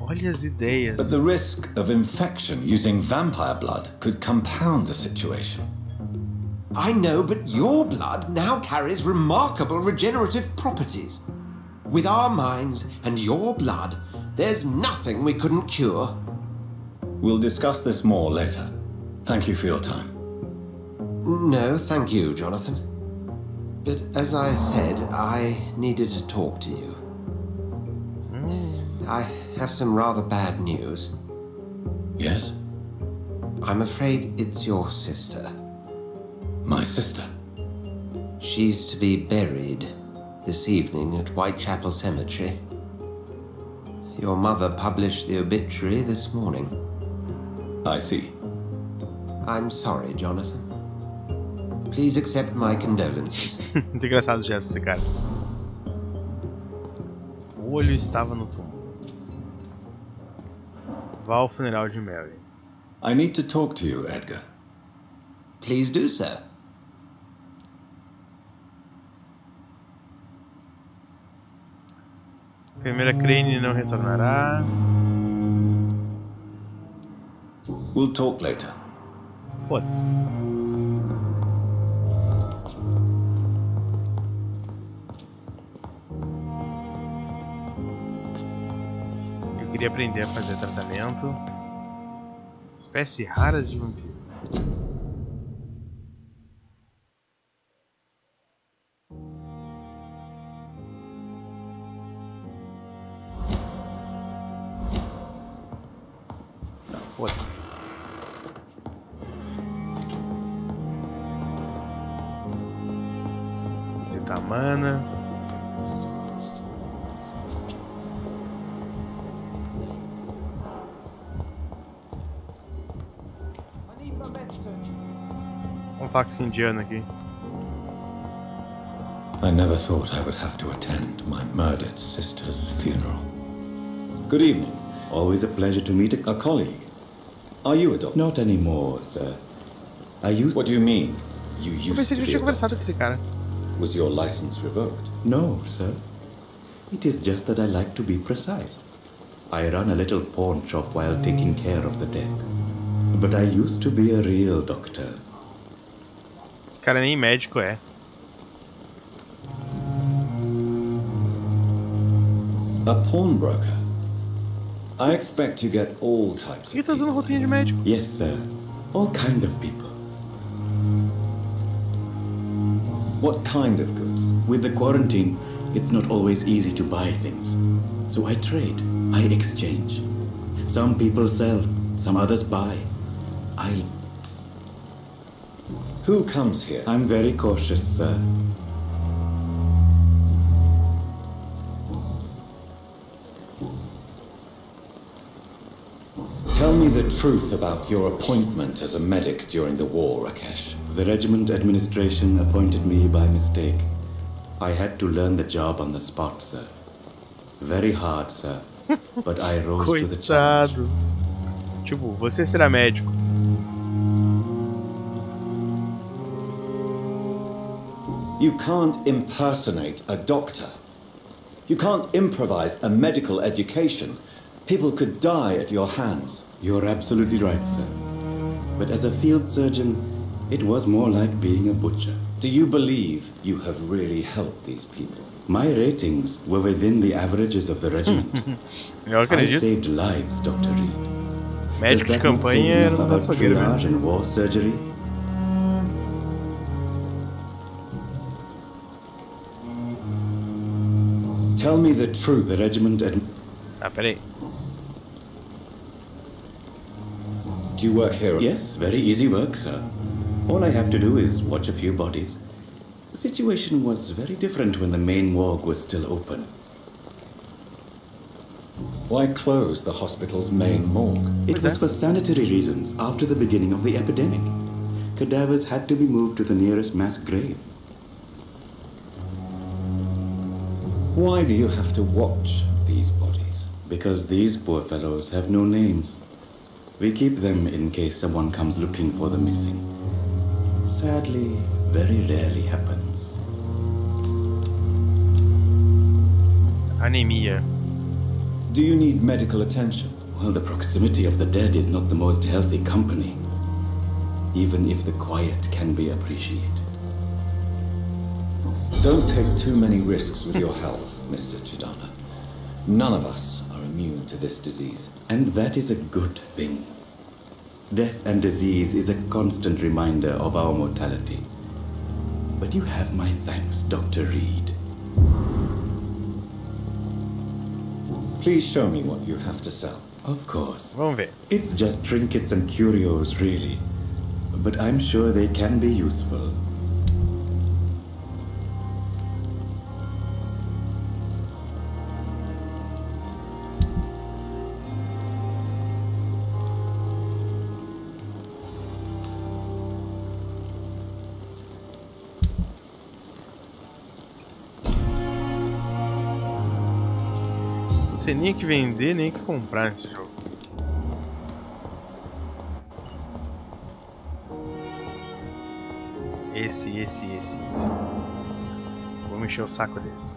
Olha as ideias. But the risk of infection using vampire blood could compound the situation. I know, but your blood now carries remarkable regenerative properties. With our minds and your blood, there's nothing we couldn't cure. We'll discuss this more later. Thank you for your time. No, thank you, Jonathan. But as I said, I needed to talk to you. I have some rather bad news. Yes? I'm afraid it's your sister. My sister? She's to be buried this evening at Whitechapel Cemetery. Your mother published the obituary this morning. I see. I'm sorry, Jonathan. Please accept my condolences. Muito engraçado o gesto desse cara. O olho estava no túmulo. Vá ao funeral de Mary. I need to talk to you, Edgar. Please do so. Enfermeira Crane não retornará. We'll talk later. Foda-se. Eu queria aprender a fazer tratamento. Espécies raras de vampiro. Foda-se. Visita a mana. Um fax indiano aqui. I never thought I would have to attend my murdered sister's funeral. Good evening. Always a pleasure to meet a colleague. Are you a doctor? Not anymore, sir. What do you mean? You used to be a doctor. Was your license revoked? No, sir. It is just that I like to be precise. I run a little pawn shop while taking care of the dead. But I used to be a real doctor. Esse cara nem médico é. A pawnbroker? I expect you get all types of people. Tá usando roupinha de médico. Yes, sir. All kind of people. What kind of goods? With the quarantine, it's not always easy to buy things. So I trade. I exchange. Some people sell, some others buy. Who comes here? I'm very cautious, sir. Tell me the truth about your appointment as a medic during the war, Rakesh. The regiment administration appointed me by mistake. I had to learn the job on the spot, sir. Very hard, sir. But I rose to the challenge. Tipo, você será médico. You can't impersonate a doctor. You can't improvise a medical education. People could die at your hands. You're absolutely right, sir. But as a field surgeon, it was more like being a butcher. Do you believe you have really helped these people? My ratings were within the averages of the regiment. I saved lives, Dr. Reed. Does that not say enough about triage and war surgery? Tell me the truth. The regiment Ah, peraí. Do you work here? Yes, very easy work, sir. All I have to do is watch a few bodies. The situation was very different when the main morgue was still open. Why close the hospital's main morgue? It was for sanitary reasons after the beginning of the epidemic. Cadavers had to be moved to the nearest mass grave. Why do you have to watch these bodies? Because these poor fellows have no names. We keep them in case someone comes looking for the missing. Sadly, very rarely happens. Anemia. Do you need medical attention? Well, the proximity of the dead is not the most healthy company, even if the quiet can be appreciated. Don't take too many risks with your health, Mr. Chidana. None of us are immune to this disease, and that is a good thing. Death and disease is a constant reminder of our mortality. But you have my thanks, Dr. Reed. Please show me what you have to sell. Of course. Vamos ver. It's just trinkets and curios, really. But I'm sure they can be useful. Não sei nem o que vender, nem o que comprar nesse jogo. Esse. Vou mexer o saco desse.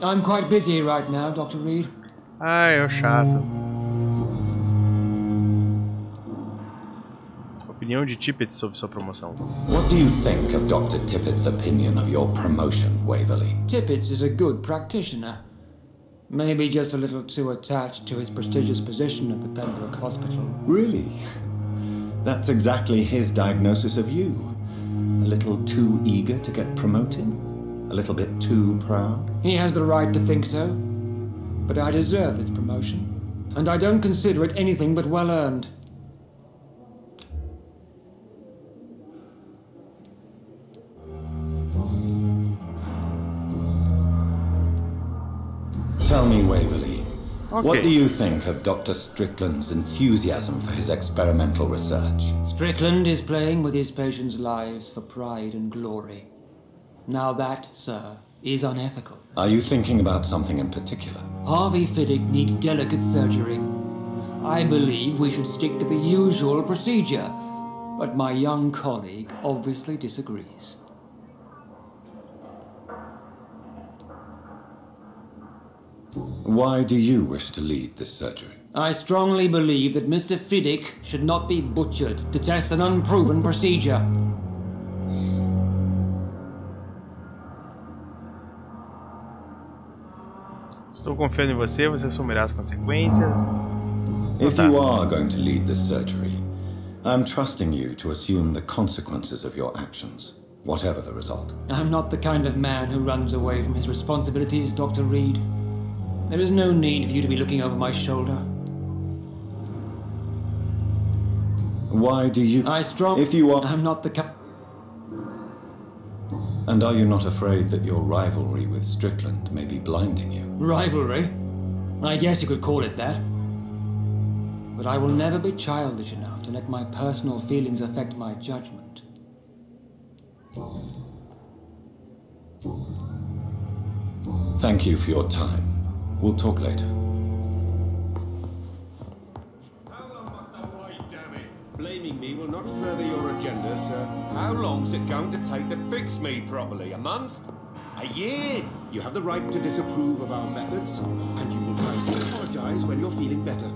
I'm quite busy right now, Dr. Reed. Ai, é o chato. Opinião de Tippett sobre sua promoção. What do you think of Dr. Tippett's opinion of your promotion, Waverley? Tippett is a good practitioner. Maybe just a little too attached to his prestigious position at the Pembroke Hospital. Really? That's exactly his diagnosis of you. A little too eager to get promoted? A little bit too proud? He has the right to think so. But I deserve this promotion. And I don't consider it anything but well earned. Tell me, Waverley, what do you think of Dr. Strickland's enthusiasm for his experimental research? Strickland is playing with his patients' lives for pride and glory. Now that, sir, is unethical. Are you thinking about something in particular? Harvey Fiddick needs delicate surgery. I believe we should stick to the usual procedure, but my young colleague obviously disagrees. Why do you wish to lead this surgery? I strongly believe that Mr. Fiddick should not be butchered to test an unproven procedure. Estou confiando em você, você assumirá as consequências. If you are going to lead this surgery, I'm trusting you to assume the consequences of your actions, whatever the result. I'm not the kind of man who runs away from his responsibilities, Dr. Reed. There is no need for you to be looking over my shoulder. Why do you... If you are... I'm not the kind... And are you not afraid that your rivalry with Strickland may be blinding you? Rivalry? I guess you could call it that. But I will never be childish enough to let my personal feelings affect my judgment. Thank you for your time. We'll talk later. How long must I wait, damn it? Blaming me will not further your agenda, sir. How long's it going to take to fix me properly? A month? A year? You have the right to disapprove of our methods, and you will kindly apologize when you're feeling better.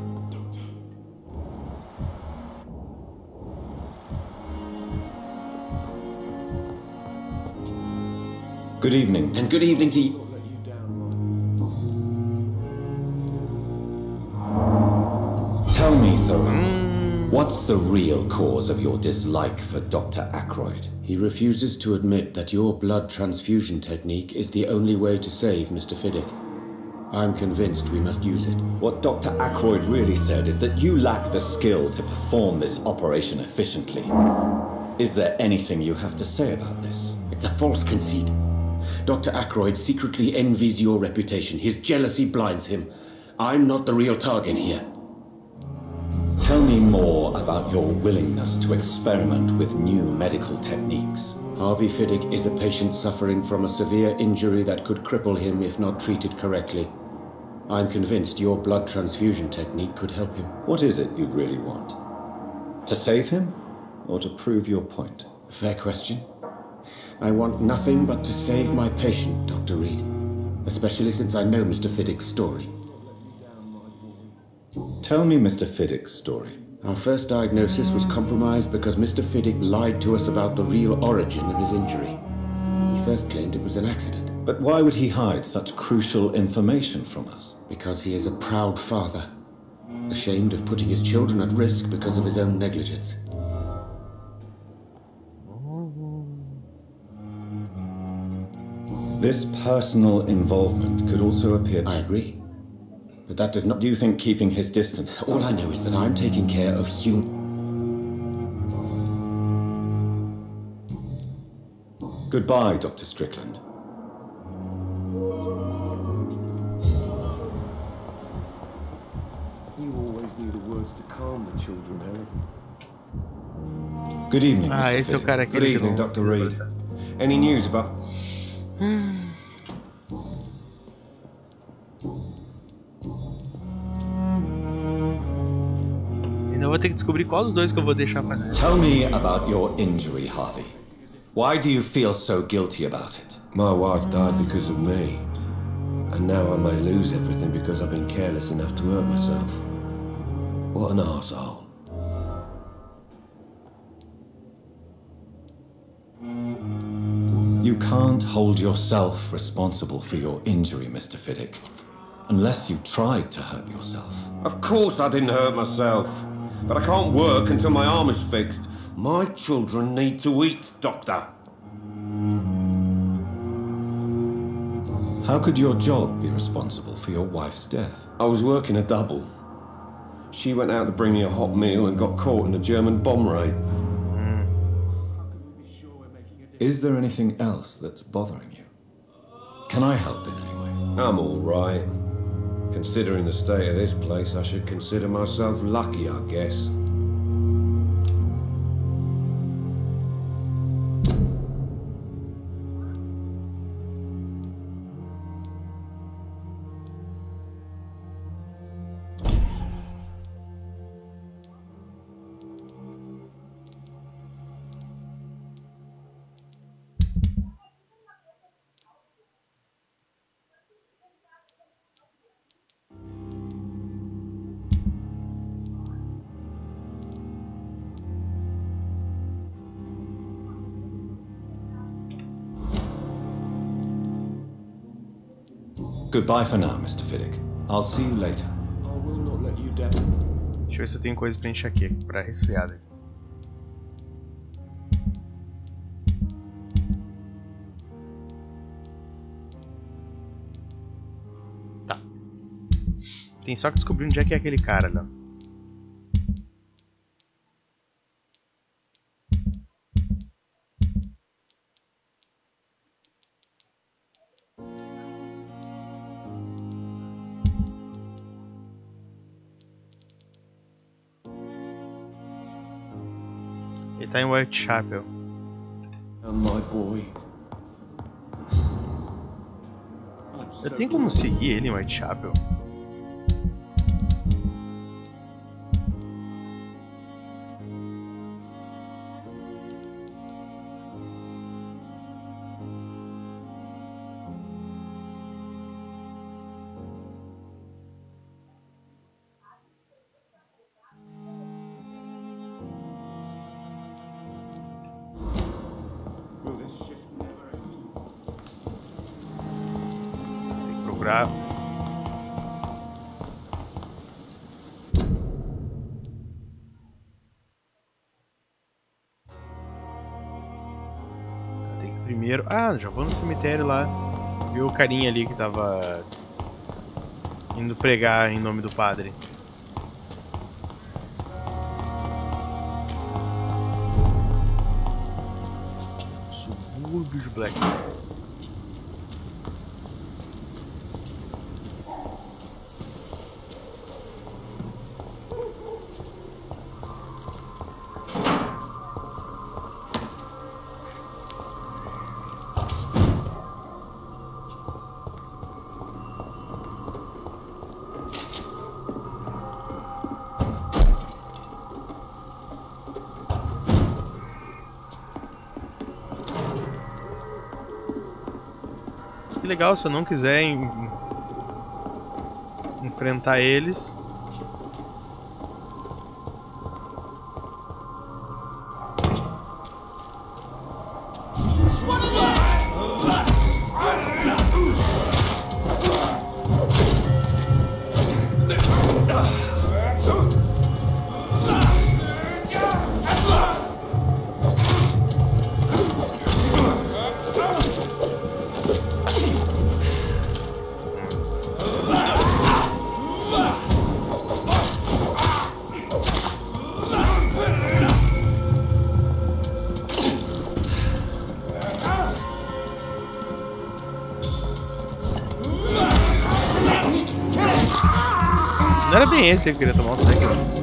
Good evening. And good evening to you. Tell me, Thoreau, what's the real cause of your dislike for Dr. Ackroyd? He refuses to admit that your blood transfusion technique is the only way to save Mr. Fiddick. I'm convinced we must use it. What Dr. Ackroyd really said is that you lack the skill to perform this operation efficiently. Is there anything you have to say about this? It's a false conceit. Dr. Ackroyd secretly envies your reputation. His jealousy blinds him. I'm not the real target here. Tell me more about your willingness to experiment with new medical techniques. Harvey Fiddick is a patient suffering from a severe injury that could cripple him if not treated correctly. I'm convinced your blood transfusion technique could help him. What is it you'd really want? To save him, or to prove your point? Fair question. I want nothing but to save my patient, Dr. Reed. Especially since I know Mr. Fiddick's story. Tell me Mr. Fiddick's story. Our first diagnosis was compromised because Mr. Fiddick lied to us about the real origin of his injury. He first claimed it was an accident. But why would he hide such crucial information from us? Because he is a proud father, ashamed of putting his children at risk because of his own negligence. This personal involvement could also appear... I agree. But that does not... Do you think keeping his distance... All I know is that I'm taking care of human... Goodbye, Dr. Strickland. You always knew the words to calm the children, Harry. Good evening, Mr. Esse é o cara Good evening, Dr. Reed. Any news about... Ainda vou ter que descobrir qual dos dois que eu vou deixar fazer. Tell me about your injury, Harvey. Why do you feel so guilty about it? My wife died because of me. And now I may lose everything because I've been careless enough to hurt myself. What an arsehole. You can't hold yourself responsible for your injury, Mr. Fiddick. Unless you tried to hurt yourself. Of course I didn't hurt myself. But I can't work until my arm is fixed. My children need to eat, Doctor. How could your job be responsible for your wife's death? I was working a double. She went out to bring me a hot meal and got caught in a German bomb raid. Is there anything else that's bothering you? Can I help in any way? I'm all right. Considering the state of this place, I should consider myself lucky, I guess. Goodbye for now, Mr. Fiddick. I'll see you later. I will not let you down. Deixa eu ver se eu tenho coisa pra encher aqui, pra resfriada. Tá. Tem só que descobrir onde é que é aquele cara, né? Ele tá em Whitechapel. My boy. Eu tenho como seguir ele em Whitechapel? Procurar. Tem que primeiro... Ah, já vou no cemitério lá. Viu o carinha ali que tava Indo pregar em nome do padre. Subúrbio de Black. Que legal, se eu não quiser enfrentar eles. Não era bem esse que eu queria tomar os seconds.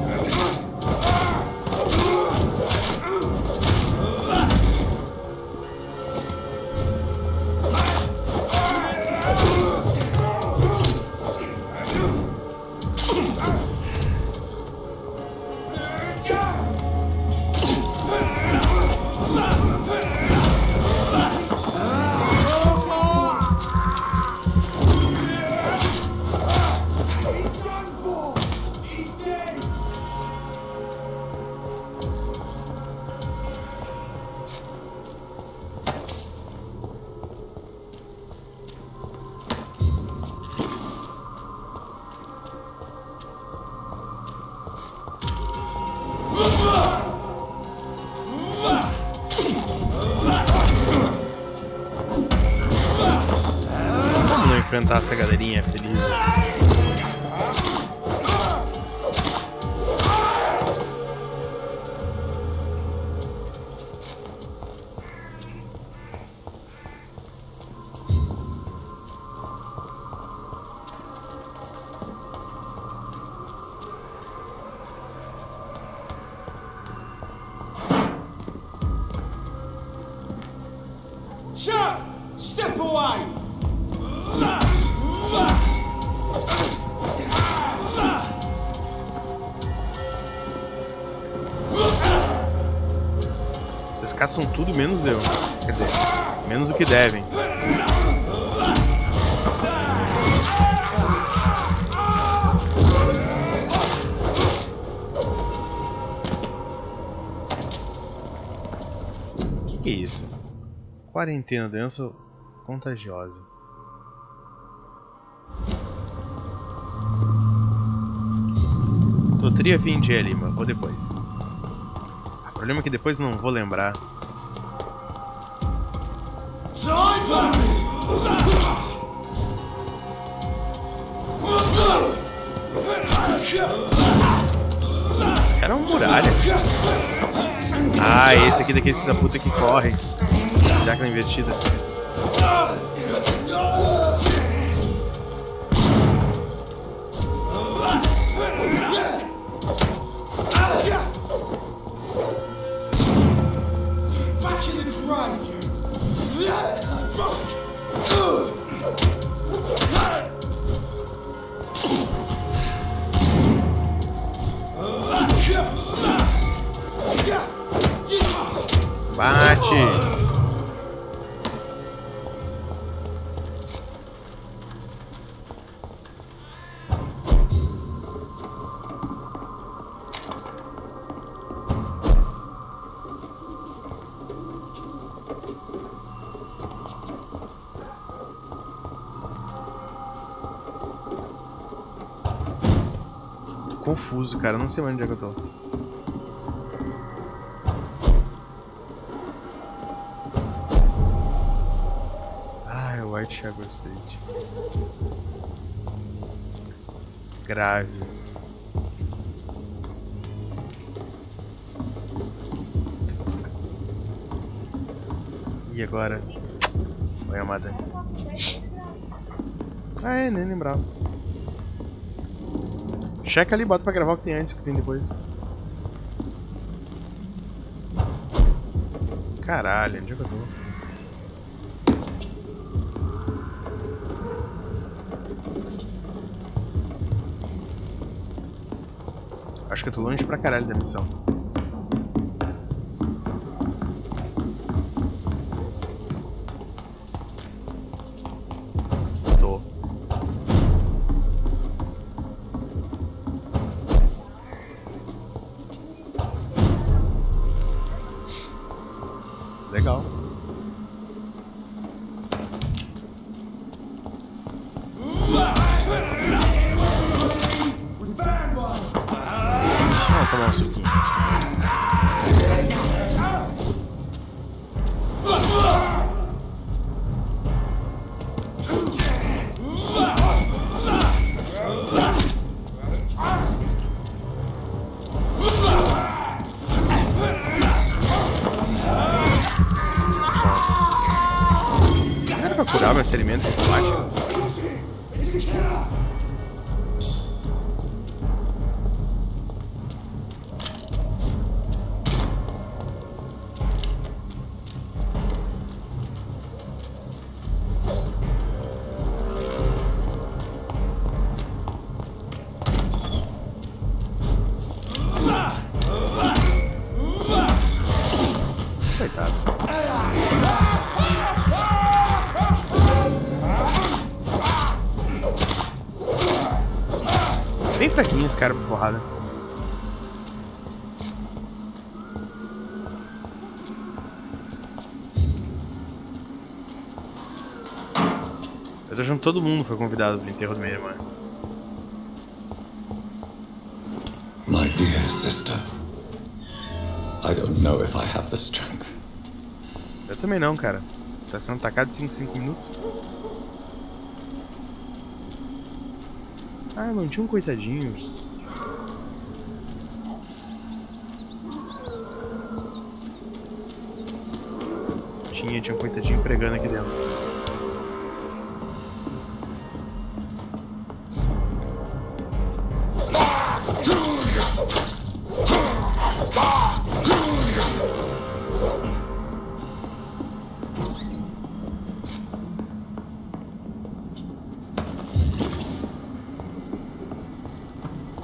Vamos não enfrentar essa galerinha feliz. Step away! Vocês caçam tudo menos eu. Quer dizer, menos o que devem. Que é isso? Quarentena, doença contagiosa. Tô tri a fim de ir ali, mas vou depois. O problema é que depois não vou lembrar. Esse cara é um muralha. Ah, esse aqui daquele filho da puta que corre. Já que na investida. Bate! Tô confuso, cara. Não sei onde é que eu tô. White Shadow Street. grave. E agora? Oi, amada. Ah, é, nem lembrava. Checa ali, bota pra gravar o que tem antes e o que tem depois. Caralho, onde é que eu tô? Acho que eu tô longe pra caralho da missão. Tô. Legal. Vamos tomar um suquinho. Era pra curar meus ferimentos de combate? Coitado. Bem fraquinho esse cara pra porrada. Eu tô achando que todo mundo foi convidado pro enterro da minha irmã. My dear sister, I don't know if I have the strength. Eu também não, cara. Tá sendo atacado de 5 minutos. Ah, não tinha um coitadinho. Tinha um coitadinho pregando aqui dentro.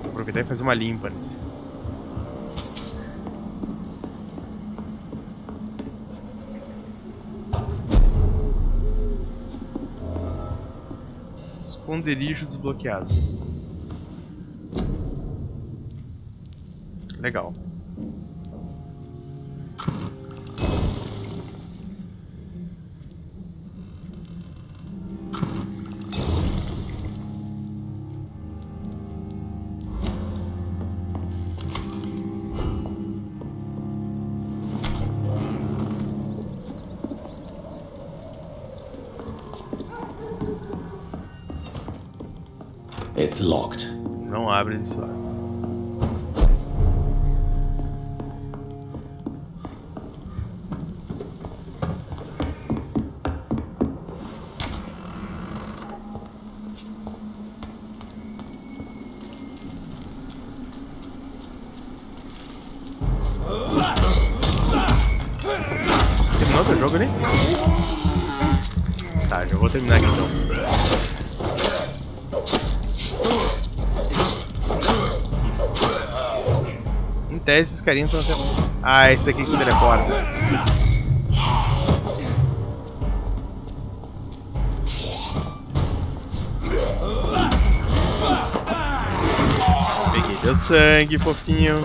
Vou aproveitar e fazer uma limpa nesse. Esconderijo desbloqueado. Legal. It's locked. Não abre desse lado. Terminou o jogo ali? Tá, já vou terminar aqui então. Em tese, esses carinhos estão sendo... Ah, esse daqui que se teleporta. Peguei teu sangue, fofinho.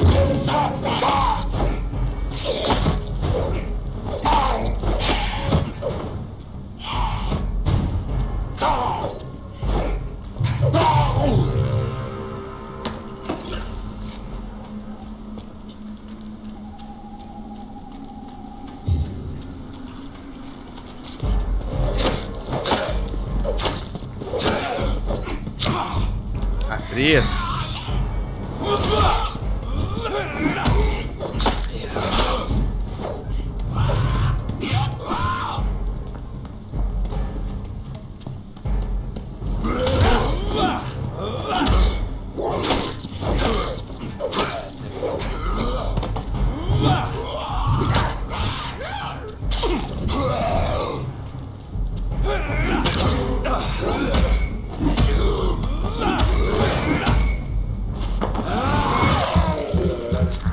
3.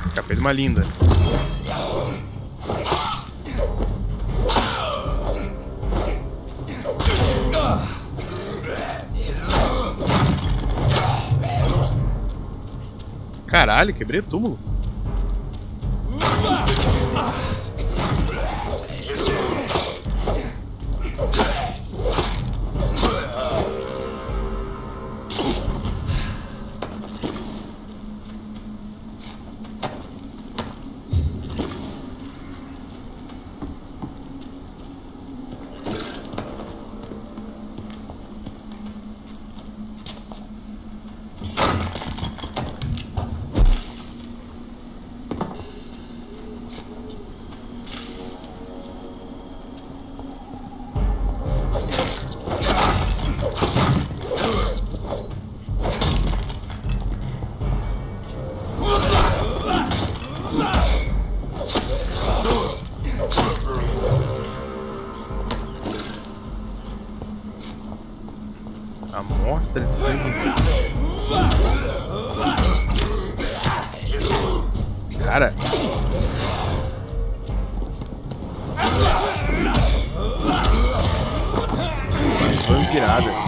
Escapei de uma linda. Caralho, quebrei o túmulo. Amostra de sangue. Cara. Vampirada.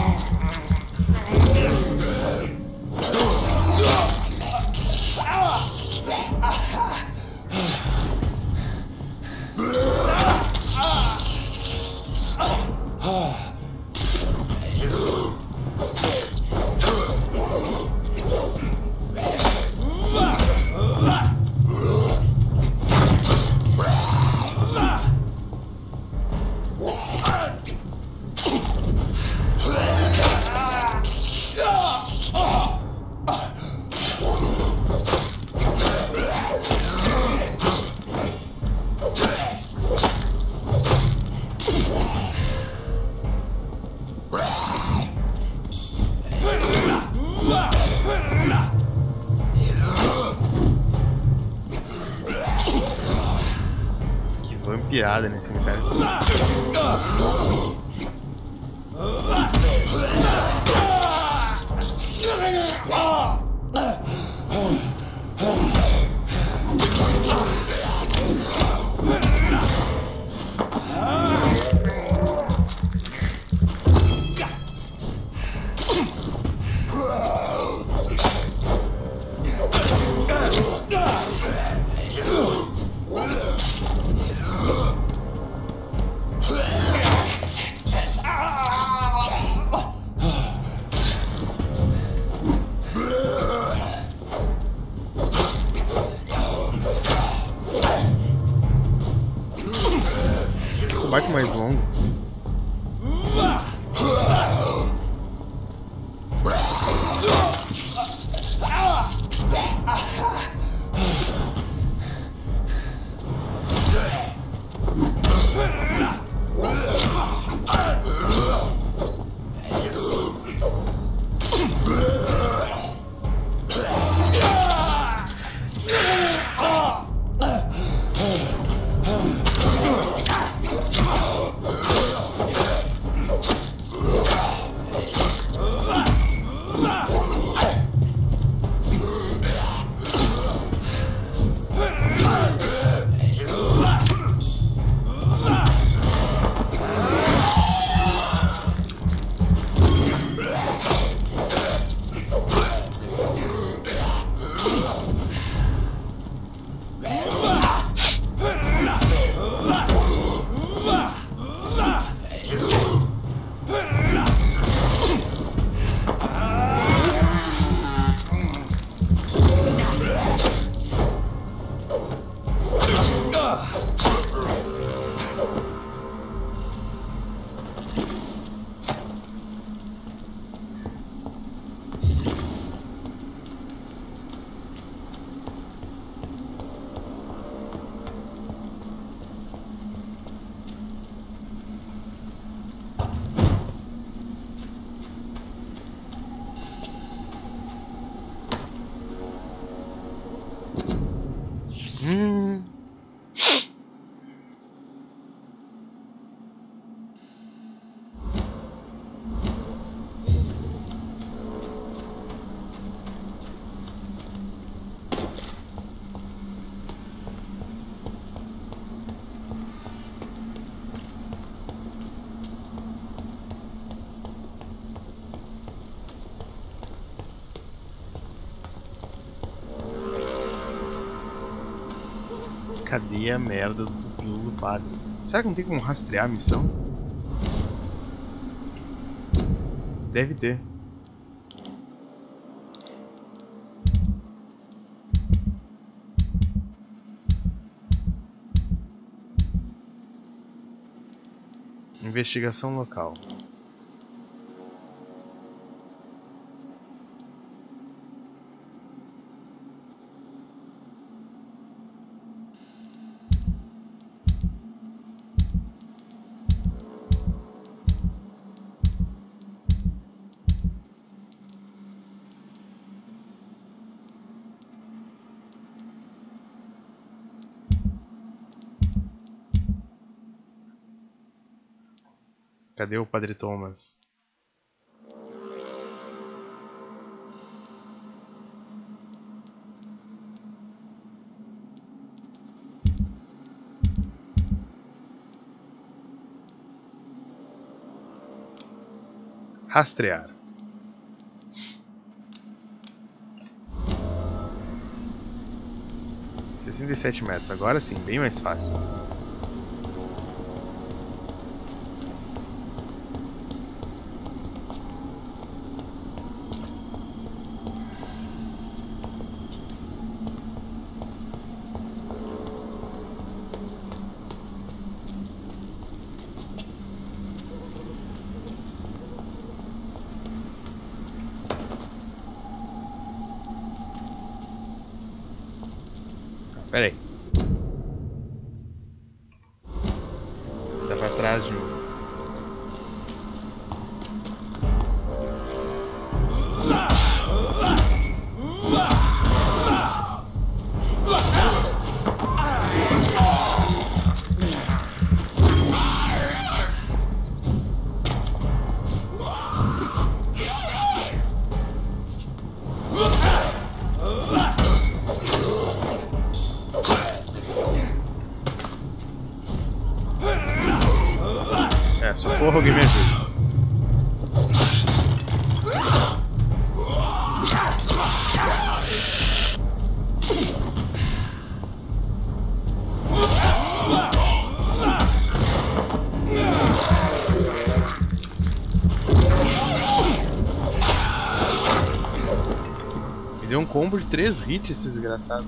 Vampirada nesse cemitério. Combate mais longo. Cadê a merda do pupilo do padre? Será que não tem como rastrear a missão? Deve ter. Investigação local. Cadê o Padre Thomas? Rastrear. $67, agora sim, bem mais fácil. Pera aí. Tá pra trás de um. Socorro, alguém me ajuda. Me deu um combo de 3 hits esse desgraçado.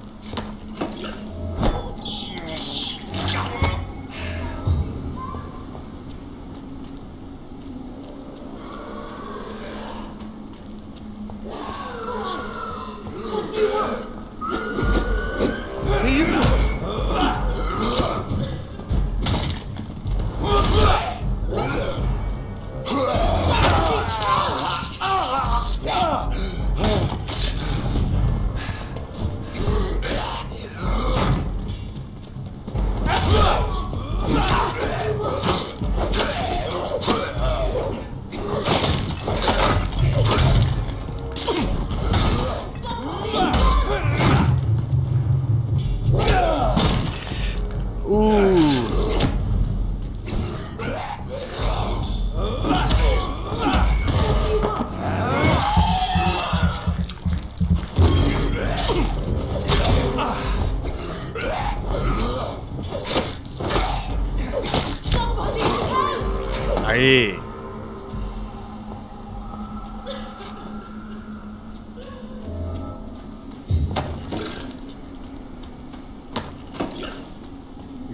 Aí.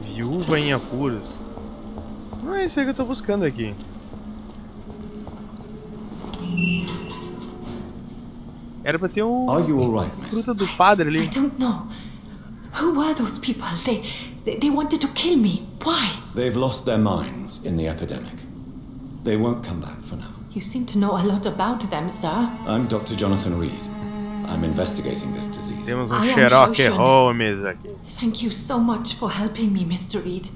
Viúva em apuros. Não é isso aí que eu tô buscando aqui. Era pra ter o fruta do padre ali. I don't know. Who were those people? They wanted to kill me. Why? They've lost their minds in the epidemic. They won't come back for now. You seem to know a lot about them, sir. I'm Dr. Jonathan Reed. I'm investigating this disease. Temos Sherlock Holmes aqui. Thank you so much for helping me, Mr. Reed.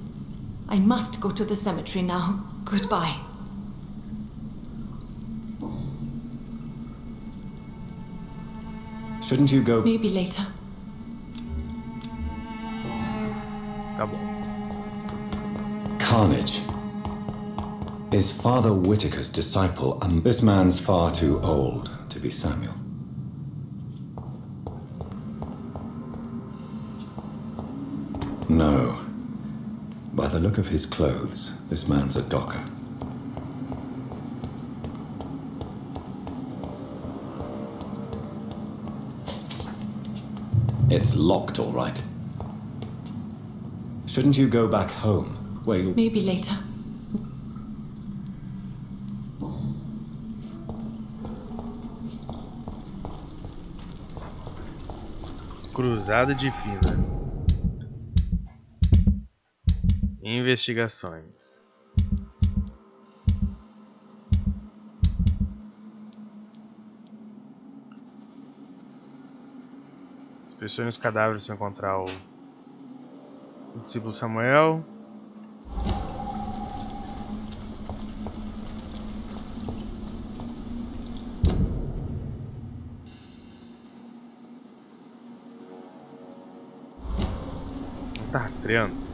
I must go to the cemetery now. Goodbye. Shouldn't you go? Maybe later. Tá bom. Carnage is Father Whitaker's disciple, and this man's far too old to be Samuel. No. By the look of his clothes, this man's a docker. It's locked, all right. Shouldn't you go back home, where you... Maybe later. Cruzada de fina. Investigações. Inspecione os cadáveres para encontrar o discípulo Samuel. Tá rastreando.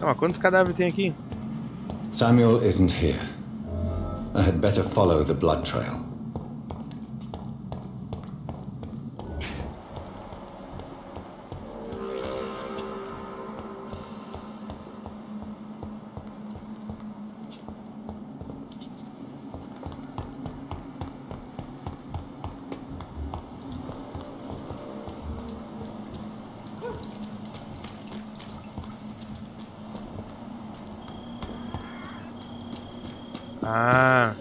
Mas quantos cadáveres tem aqui? Samuel isn't here. I had better follow the blood trail. Ah.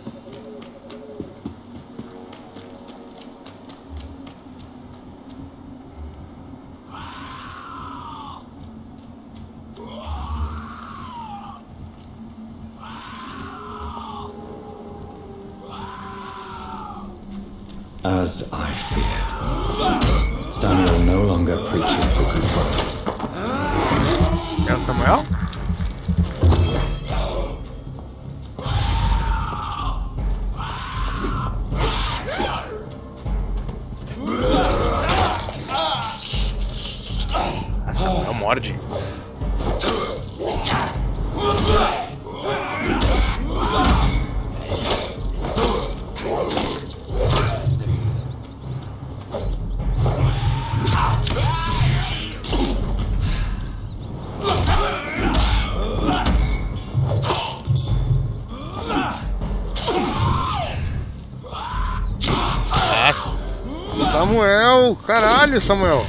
As I feared, Samuel no longer preaches to control. É o Samuel? Samuel morde. Samuel! Caralho, Samuel!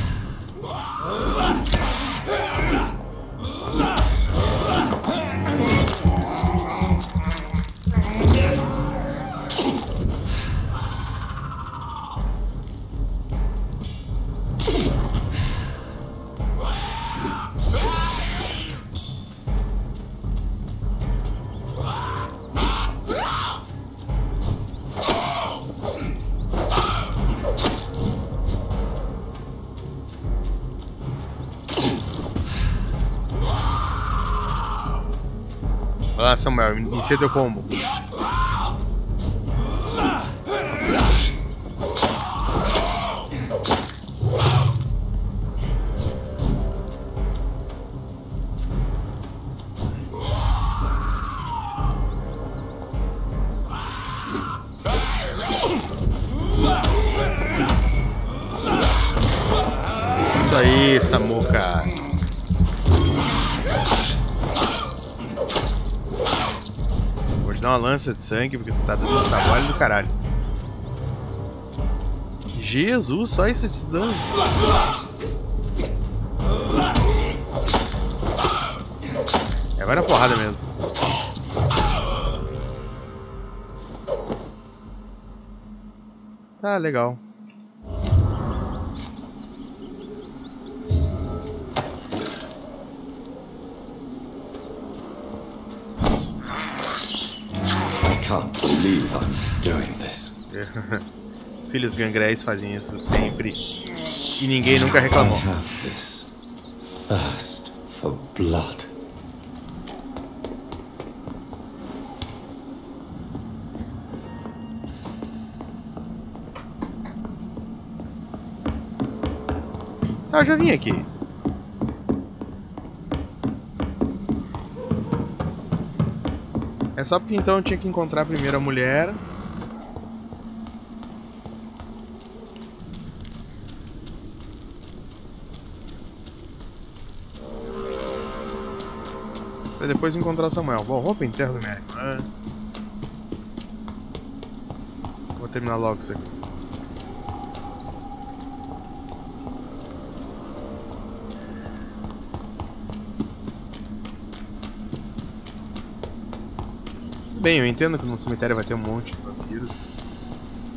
Vai lá, Samuel, inicia teu combo. Isso aí, Samuca. Dá uma lança de sangue porque tu tá dando um trabalho do caralho. Jesus, só isso de dano. É, vai na porrada mesmo. Tá legal. Can't believe I'm doing this. Filhos gangréis fazem isso sempre e ninguém nunca reclamou. I have this thirst for blood. Ah, eu já vim aqui. É só porque então eu tinha que encontrar primeiro a mulher. Pra depois encontrar Samuel. Bom, vou pro enterro do minha irmã. Vou terminar logo isso aqui. Bem, eu entendo que no cemitério vai ter um monte de vampiros,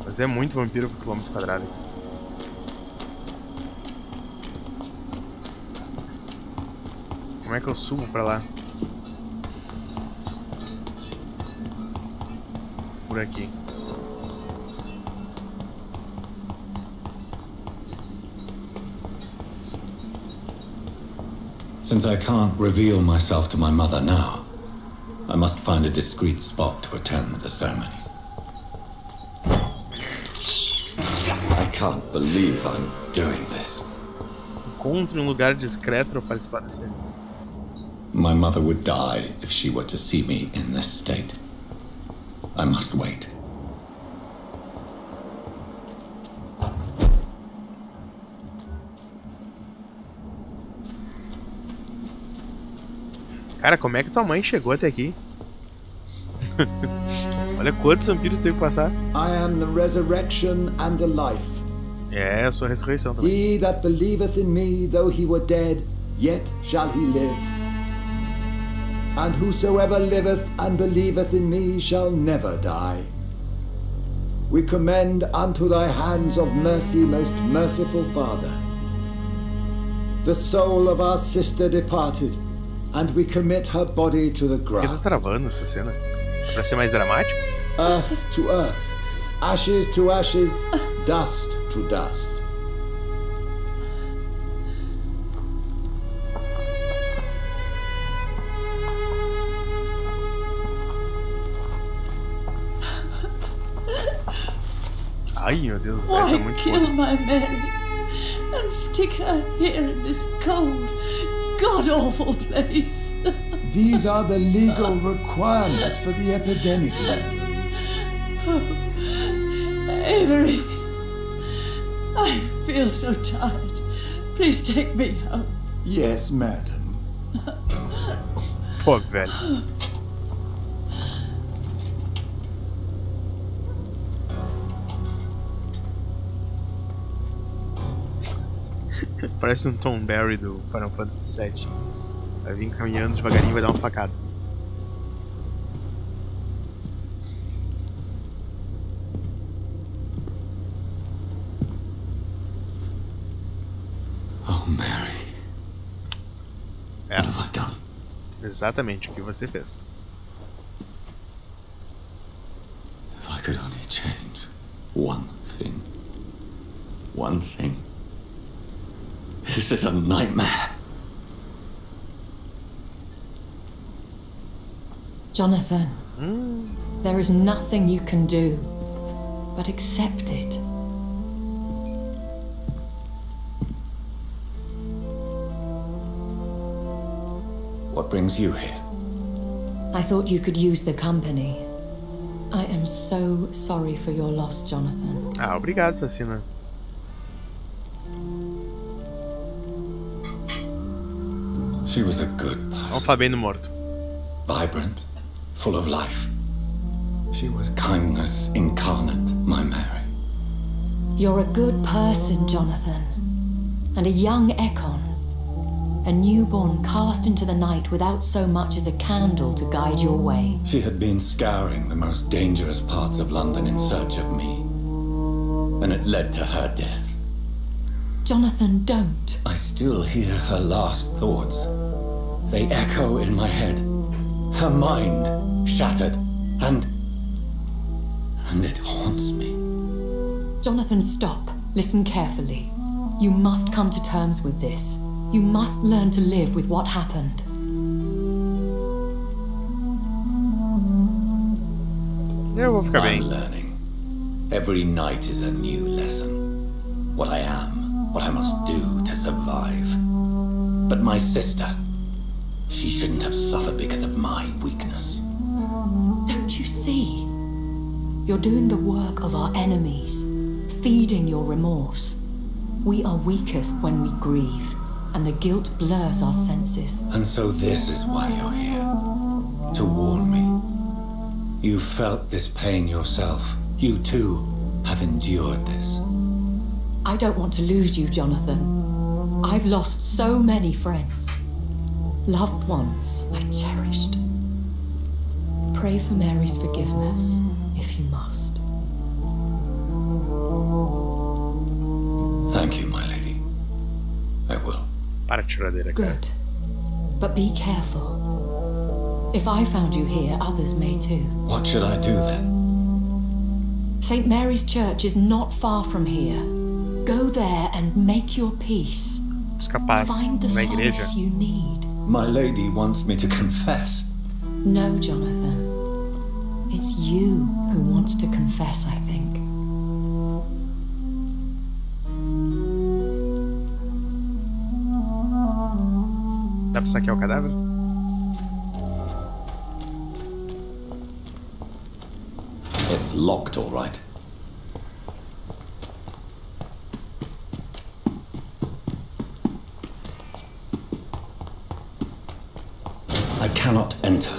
mas é muito vampiro por quilômetro quadrado. Como é que eu subo pra lá? Por aqui. Since I can't reveal myself to my mother now, I must find a discreet spot to attend the ceremony. I can't believe I'm doing this. Encontre lugar discreto para participar da cerimônia. My mother would die if she were to see me in this state. I must wait. Cara, como é que tua mãe chegou até aqui? Olha quantos vampiros teve que passar. I am the resurrection and the life. É, a sua ressurreição também. He that believeth in me, though he were dead, yet shall he live. And whosoever liveth and believeth in me shall never die. We commend unto thy hands of mercy, most merciful Father, the soul of our sister departed, and we commit her body to the ground. Por que tá travando essa cena? É pra ser mais dramático? Earth to earth, ashes to ashes, dust to dust. Ai, meu Deus, why tá muito kill my Mary and stick her here in this cold, god-awful place? These are the legal requirements for the epidemic, madam. Oh, Avery, I feel so tired. Please take me home. Yes, madam. Pô, velho. Parece um Tom Barry do Final Fantasy VII. Vai vir caminhando devagarinho e vai dar uma facada. Oh, Mary. É. What have I done? Exatamente o que você fez. If I could only change one thing. One thing. This is a nightmare. Jonathan, there is nothing you can do but accept it. What brings you here? I thought you could use the company. I am so sorry for your loss, Jonathan. Ah, obrigado, assassina. She was a good person. Vamos falar bem do morto. Vibrant, full of life. She was kindness incarnate, my Mary. You're a good person, Jonathan. And a young Ekon. A newborn cast into the night without so much as a candle to guide your way. She had been scouring the most dangerous parts of London in search of me. And it led to her death. Jonathan, don't. I still hear her last thoughts. They echo in my head. Her mind shattered, and it haunts me. Jonathan, stop. Listen carefully. You must come to terms with this. You must learn to live with what happened. Eu vou ficar bem. I'm learning. Every night is a new lesson. What I am, what I must do to survive. But my sister, she shouldn't have suffered because of my weakness. You're doing the work of our enemies, feeding your remorse. We are weakest when we grieve, and the guilt blurs our senses. And so this is why you're here. To warn me. You felt this pain yourself. You too have endured this. I don't want to lose you, Jonathan. I've lost so many friends. Loved ones I cherished. Pray for Mary's forgiveness, if you must. Thank you, my lady. I will. Good. But be careful. If I found you here, others may too. What should I do then? St. Mary's Church is not far from here. Go there and make your peace. Find the solace you need. My lady wants me to confess. No, Jonathan. It's you who wants to confess, I think. Dá pra saquear o cadáver? It's locked, all right. I cannot enter.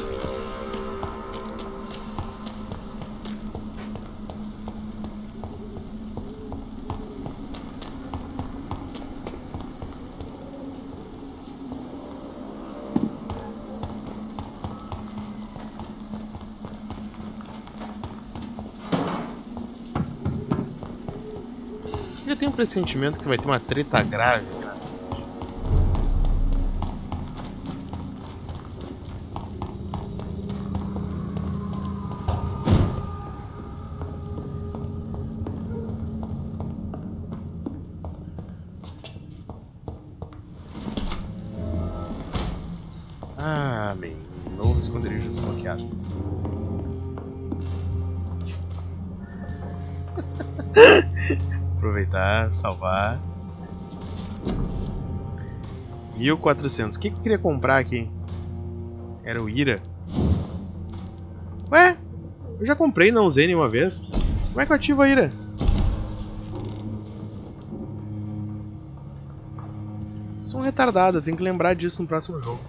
Eu tenho um pressentimento que vai ter uma treta grave, cara. Ah, bem, novo esconderijo desbloqueado. Aproveitar, salvar. 1400. O que eu queria comprar aqui? Era o Ira. Ué? Eu já comprei e não usei nenhuma vez. Como é que eu ativo a Ira? Sou um retardado, eu tenho que lembrar disso no próximo jogo.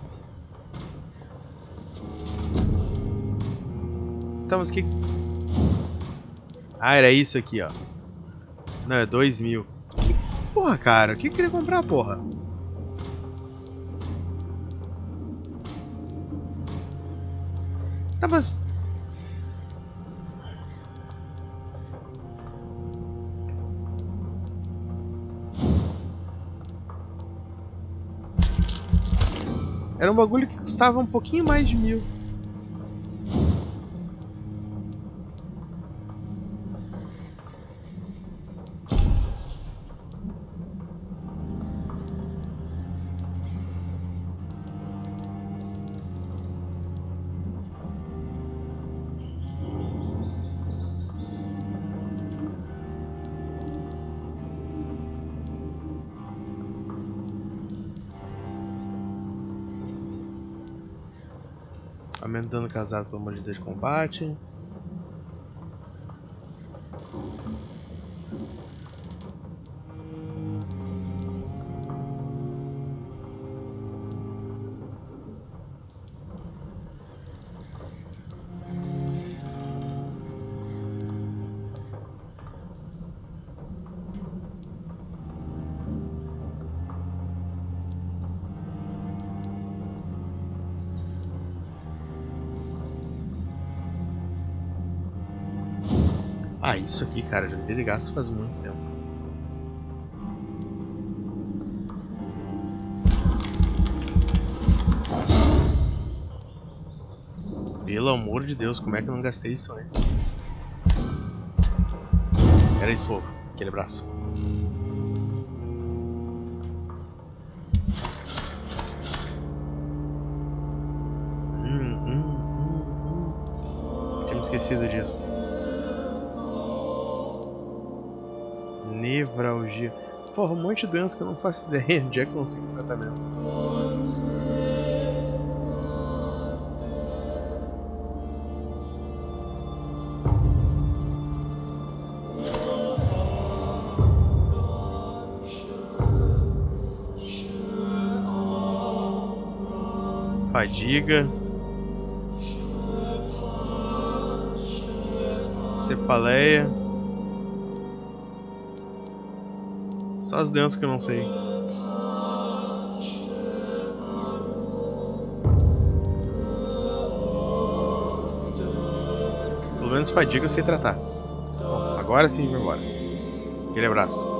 Então, mas que... Ah, era isso aqui, ó. Não, é 2000. Porra, cara, o que eu queria comprar, porra? Tá, mas... Era um bagulho que custava um pouquinho mais de 1000. Aumenta o dano causado pela mordida de combate. Ah, isso aqui, cara, já devia de gasto faz muito tempo. Pelo amor de Deus, como é que eu não gastei isso antes? Era isso, fogo. Aquele braço. Tinha me esquecido disso. Nevralgia. Porra, um monte de doença que eu não faço ideia onde é que eu consigo tratamento. Fadiga. Cefaleia. Só as danças que eu não sei. Pelo menos fadiga eu sei tratar. Bom, agora sim, vamos embora. Aquele abraço.